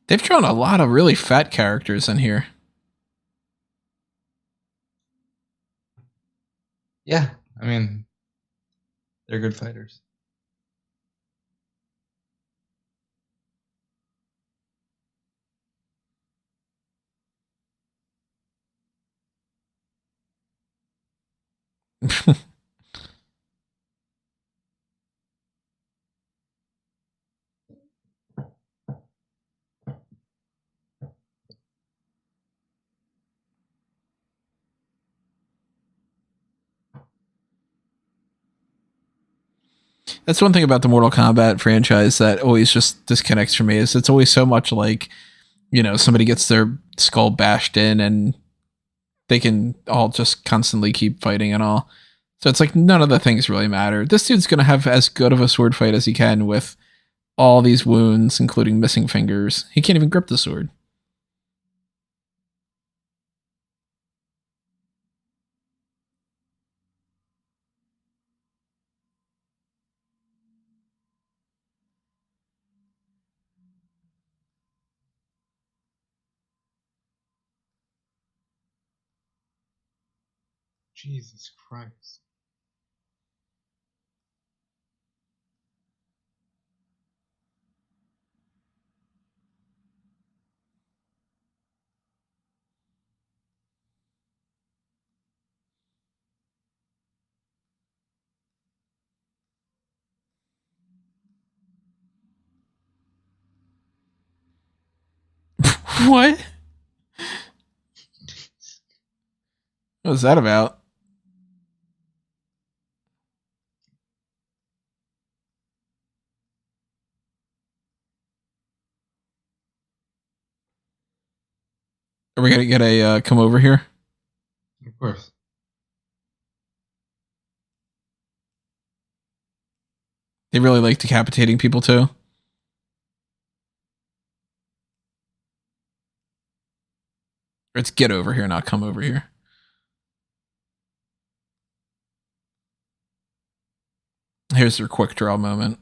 They've drawn a lot of really fat characters in here. Yeah, I mean, they're good fighters. That's one thing about the Mortal Kombat franchise that always just disconnects for me is it's always so much like, somebody gets their skull bashed in and they can all just constantly keep fighting and all. So it's like none of the things really matter. This dude's going to have as good of a sword fight as he can with all these wounds, including missing fingers. He can't even grip the sword. Jesus Christ. What? What was that about? Are we gonna get a come over here? Of course. They really like decapitating people too. Or it's get over here, not come over here. Here's your quick draw moment.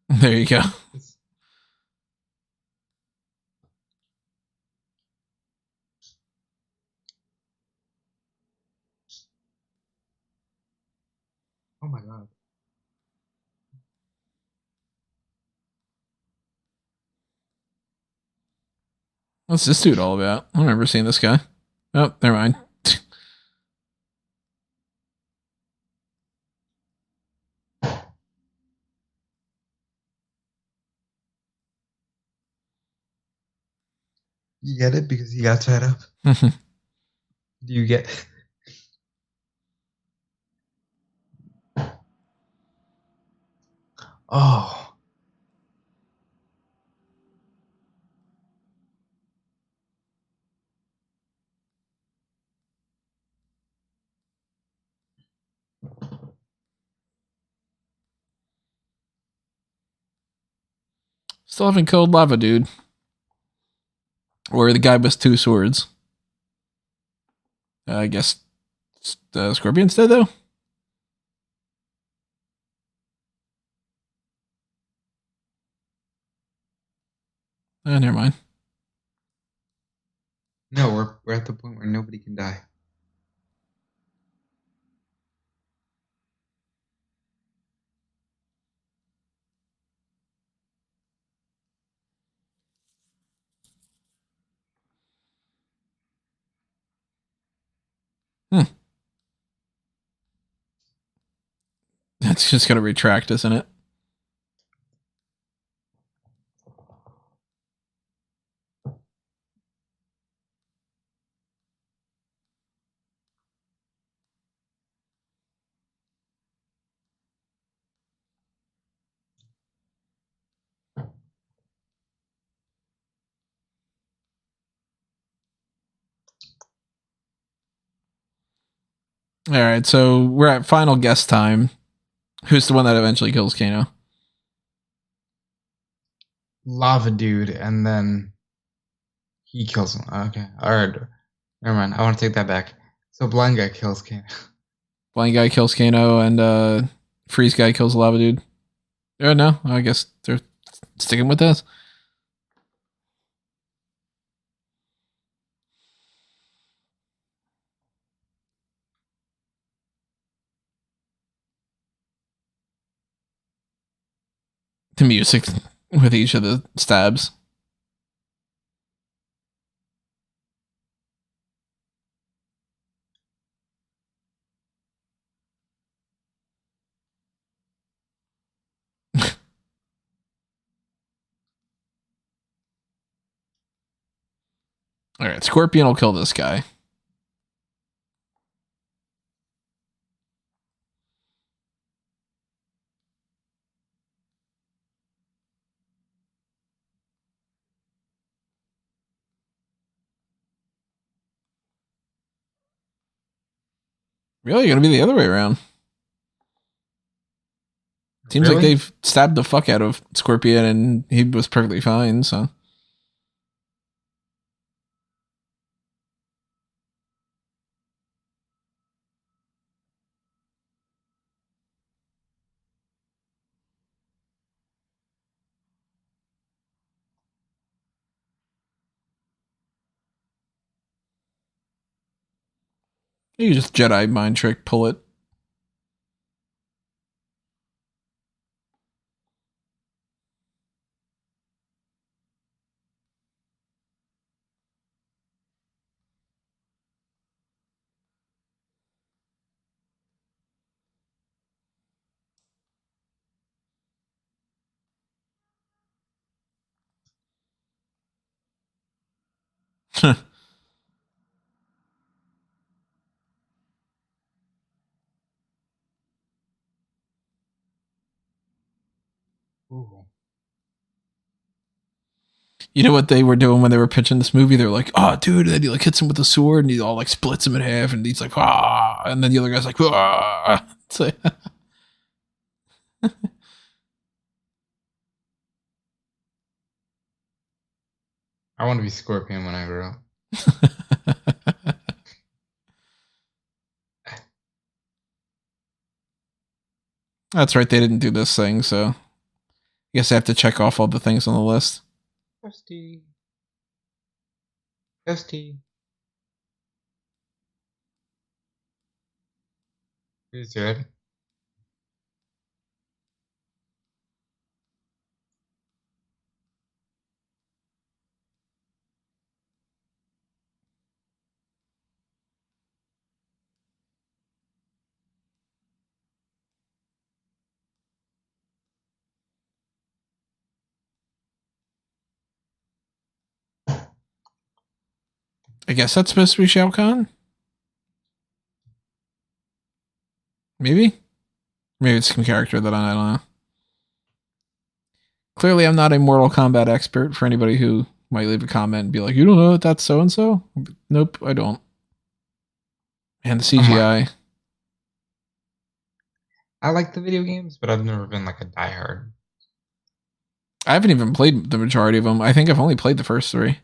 There you go. Oh my god. What's this dude all about? I don't remember seeing this guy. Oh, never mind. You get it because he got tied up? Do you get Oh. Still haven't killed Lava Dude. Or the guy with two swords. I guess the Scorpion's dead though. Never mind. No, we're at the point where nobody can die. That's just gonna retract, isn't it? All right, so we're at final guess time. Who's the one that eventually kills Kano? Lava Dude, and then he kills him. Okay, alright. Never mind. I want to take that back. So Blind Guy kills Kano. Blind guy kills Kano, and Freeze guy kills Lava Dude. Oh no, I guess they're sticking with this. The music with each of the stabs. All right, Scorpion will kill this guy. Really, gonna be the other way around. Seems like they've stabbed the fuck out of Scorpion, and he was perfectly fine. So you just Jedi mind trick, pull it. Ooh. You know what they were doing when they were pitching this movie? They're like, "Oh, dude!" And then he like hits him with a sword, and he all like splits him in half, and he's like, "Ah!" And then the other guy's like, "Ah!" So, I want to be Scorpion when I grow up. That's right. They didn't do this thing, so I guess I have to check off all the things on the list. Dusty. Dusty. Is good. I guess that's supposed to be Shao Kahn. Maybe. Maybe it's some character that I don't know. Clearly, I'm not a Mortal Kombat expert. For anybody who might leave a comment and be like, "You don't know that that's so and so." Nope, I don't. And the I'm like, CGI. I like the video games, but I've never been like a diehard. I haven't even played the majority of them. I think I've only played the first three.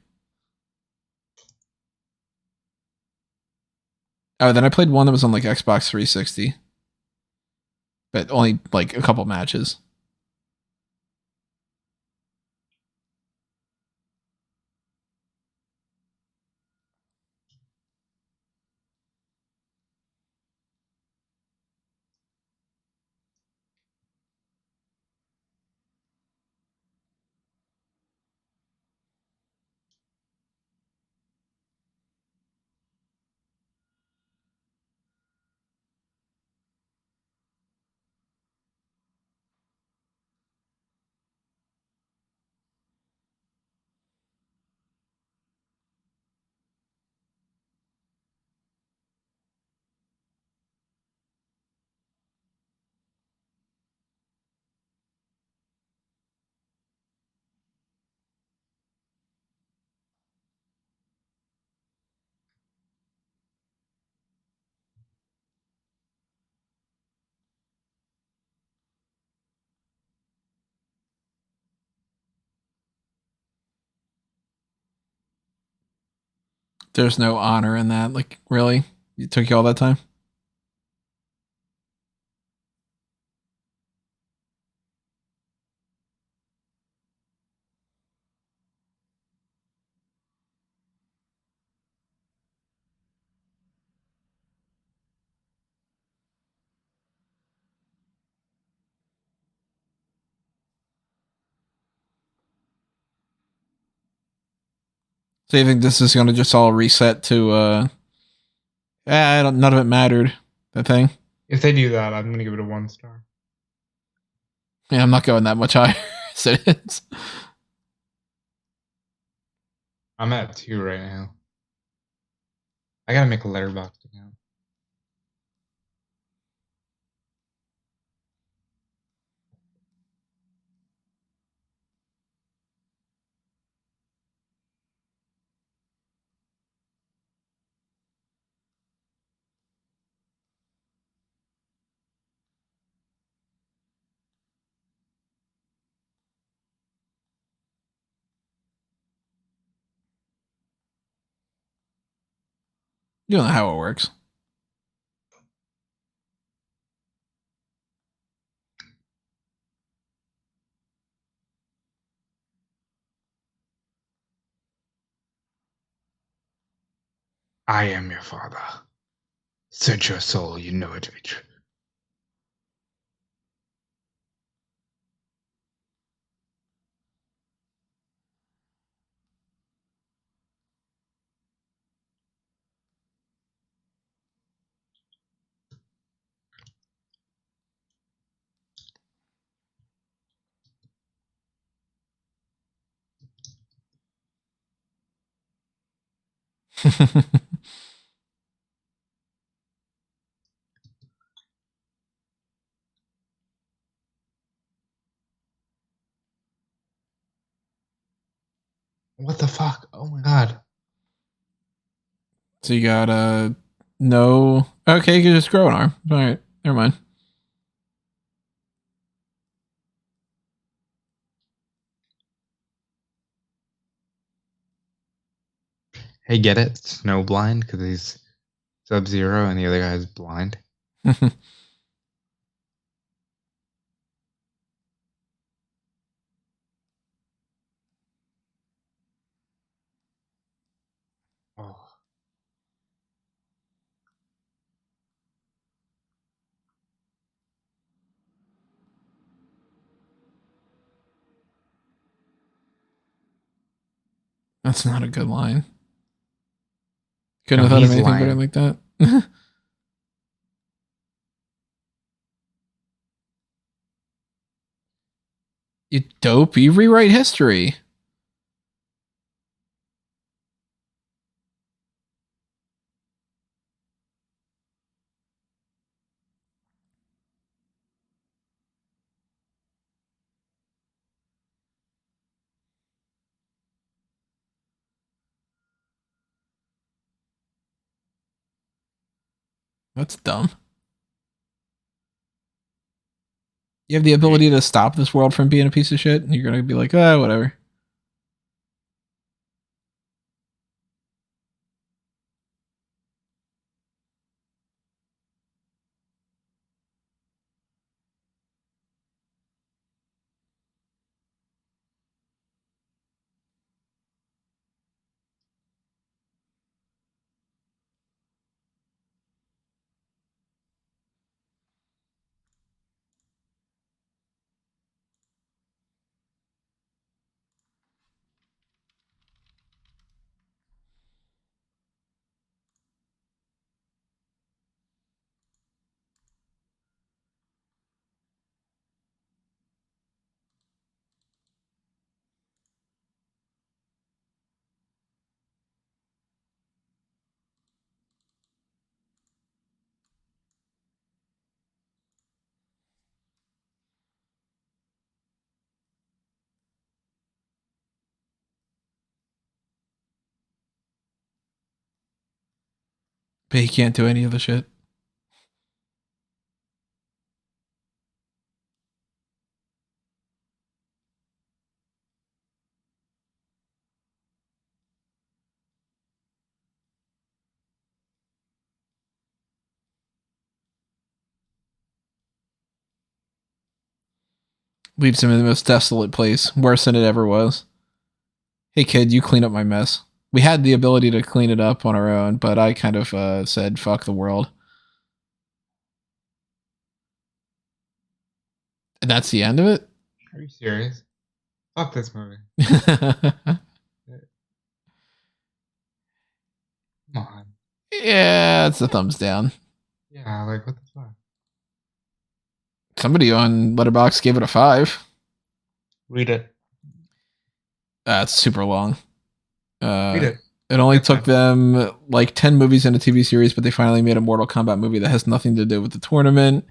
Oh, then I played one that was on like Xbox 360, but only like a couple matches. There's no honor in that. Like, really? It took you all that time? So you think this is going to just all reset to, I don't, none of it mattered, that thing? If they do that, I'm gonna give it a 1 star. Yeah, I'm not going that much higher as it is. I'm at 2 right now. I gotta make a letterbox account. You don't know how it works. I am your father. Search your soul, you know it to be true. What the fuck? Oh my god. So you got no. Okay, you can just grow an arm. All right, never mind. Hey, get it? Snowblind because he's Sub-Zero and the other guy's blind. Oh. That's not a good line. Couldn't No, have thought of he's anything better lying. like that. You dope. You rewrite history. That's dumb. You have the ability to stop this world from being a piece of shit, and you're gonna be like, ah, whatever. But he can't do any of the shit. Leaves him in the most desolate place, worse than it ever was. Hey kid, you clean up my mess. We had the ability to clean it up on our own, but I kind of said fuck the world. And that's the end of it? Are you serious? Fuck this movie. Come on. Yeah, it's a thumbs down. Yeah, like what the fuck? Somebody on Letterboxd gave it a 5. Read it. That's super long. Read it. It only That's took fine. them like 10 movies and a TV series, but they finally made a Mortal Kombat movie that has nothing to do with the tournament.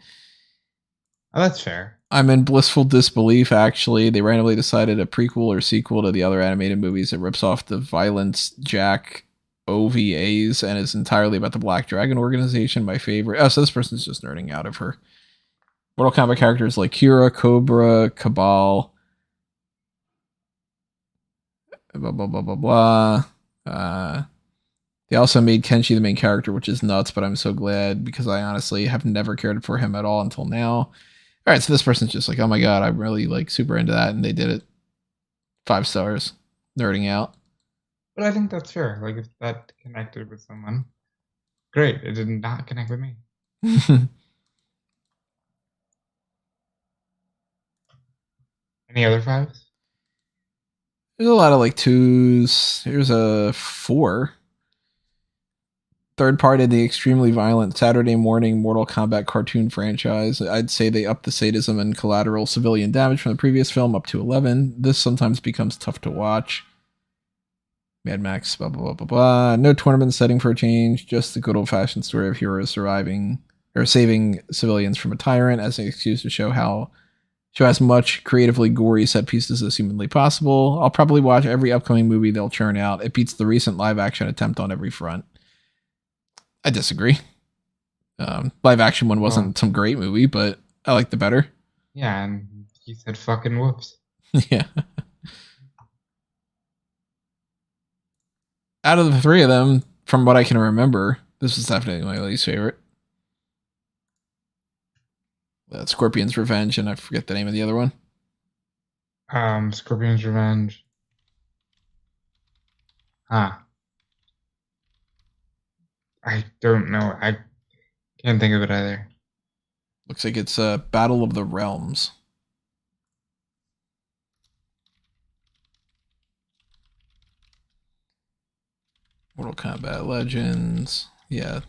Oh, that's fair. I'm in blissful disbelief, actually. They randomly decided a prequel or sequel to the other animated movies that rips off the Violence Jack OVAs and is entirely about the Black Dragon organization, my favorite. Oh, so this person's just nerding out of her. Mortal Kombat characters like Kira, Cobra, Cabal, blah, blah, blah, blah, blah. They also made Kenshi the main character, which is nuts, but I'm so glad because I honestly have never cared for him at all until now. All right, so this person's just like, oh my god, I'm really like super into that, and they did it. 5 stars. Nerding out. But I think that's fair. Like if that connected with someone, great. It did not connect with me. Any other 5s? There's a lot of like 2s. Here's a 4. Third part in the extremely violent Saturday morning Mortal Kombat cartoon franchise. I'd say they upped the sadism and collateral civilian damage from the previous film up to 11. This sometimes becomes tough to watch. Mad Max, blah, blah, blah, blah, blah. No tournament setting for a change, just the good old fashioned story of heroes surviving or saving civilians from a tyrant as an excuse to show as much creatively gory set pieces as humanly possible. I'll probably watch every upcoming movie they'll churn out. It beats the recent live action attempt on every front. I disagree. Live action one wasn't some great movie, but I liked it better. Yeah, and he said fucking whoops. Yeah. Out of the three of them, from what I can remember, this was definitely my least favorite. Scorpion's Revenge, and I forget the name of the other one. Scorpion's Revenge. I don't know. I can't think of it either. Looks like it's Battle of the Realms. Mortal Kombat Legends. Yeah.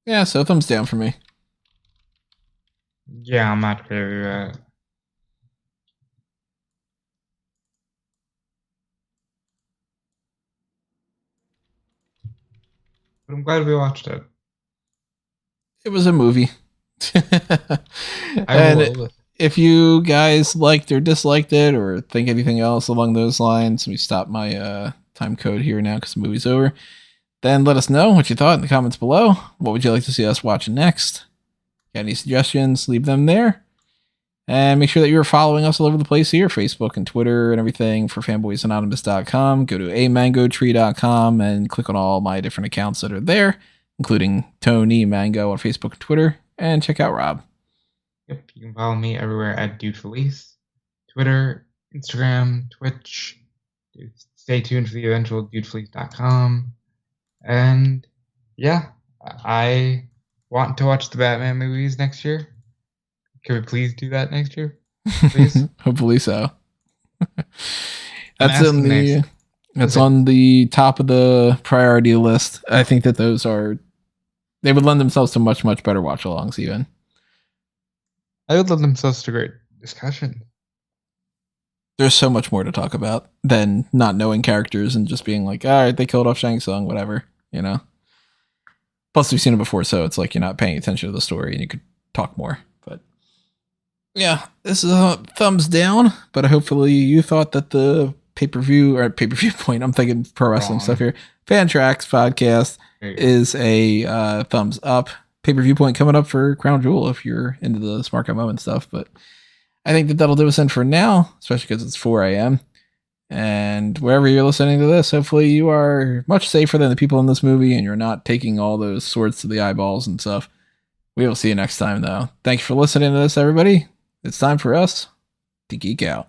Yeah, so thumbs down for me. Yeah, I'm not crazy about it. But I'm glad we watched it. It was a movie. And if you guys liked or disliked it or think anything else along those lines, let me stop my time code here now because the movie's over. Then let us know what you thought in the comments below. What would you like to see us watch next? Got any suggestions? Leave them there. And make sure that you're following us all over the place here, Facebook and Twitter and everything for fanboysanonymous.com. Go to amangotree.com and click on all my different accounts that are there, including Tony Mango on Facebook and Twitter, and check out Rob. Yep, you can follow me everywhere at DudeFelice, Twitter, Instagram, Twitch. Stay tuned for the eventual DudeFelice.com. And yeah, I want to watch the Batman movies next year. Can we please do that next year? Please? Hopefully so. That's on the top of the priority list. I think that they would lend themselves to much, much better watch-alongs even. I would lend themselves to great discussion. There's so much more to talk about than not knowing characters and just being like, all right, they killed off Shang Tsung, whatever, you know? Plus, we've seen it before, so it's like you're not paying attention to the story and you could talk more. But yeah, this is a thumbs down, but hopefully you thought that the pay-per-view point, I'm thinking pro wrestling stuff here, FanTracks podcast is a thumbs up. Pay-per-view point coming up for Crown Jewel if you're into the Smart Guy Moment stuff, but I think that'll do us in for now, especially because it's 4 a.m. And wherever you're listening to this, hopefully you are much safer than the people in this movie and you're not taking all those swords to the eyeballs and stuff. We will see you next time, though. Thank you for listening to this, everybody. It's time for us to geek out.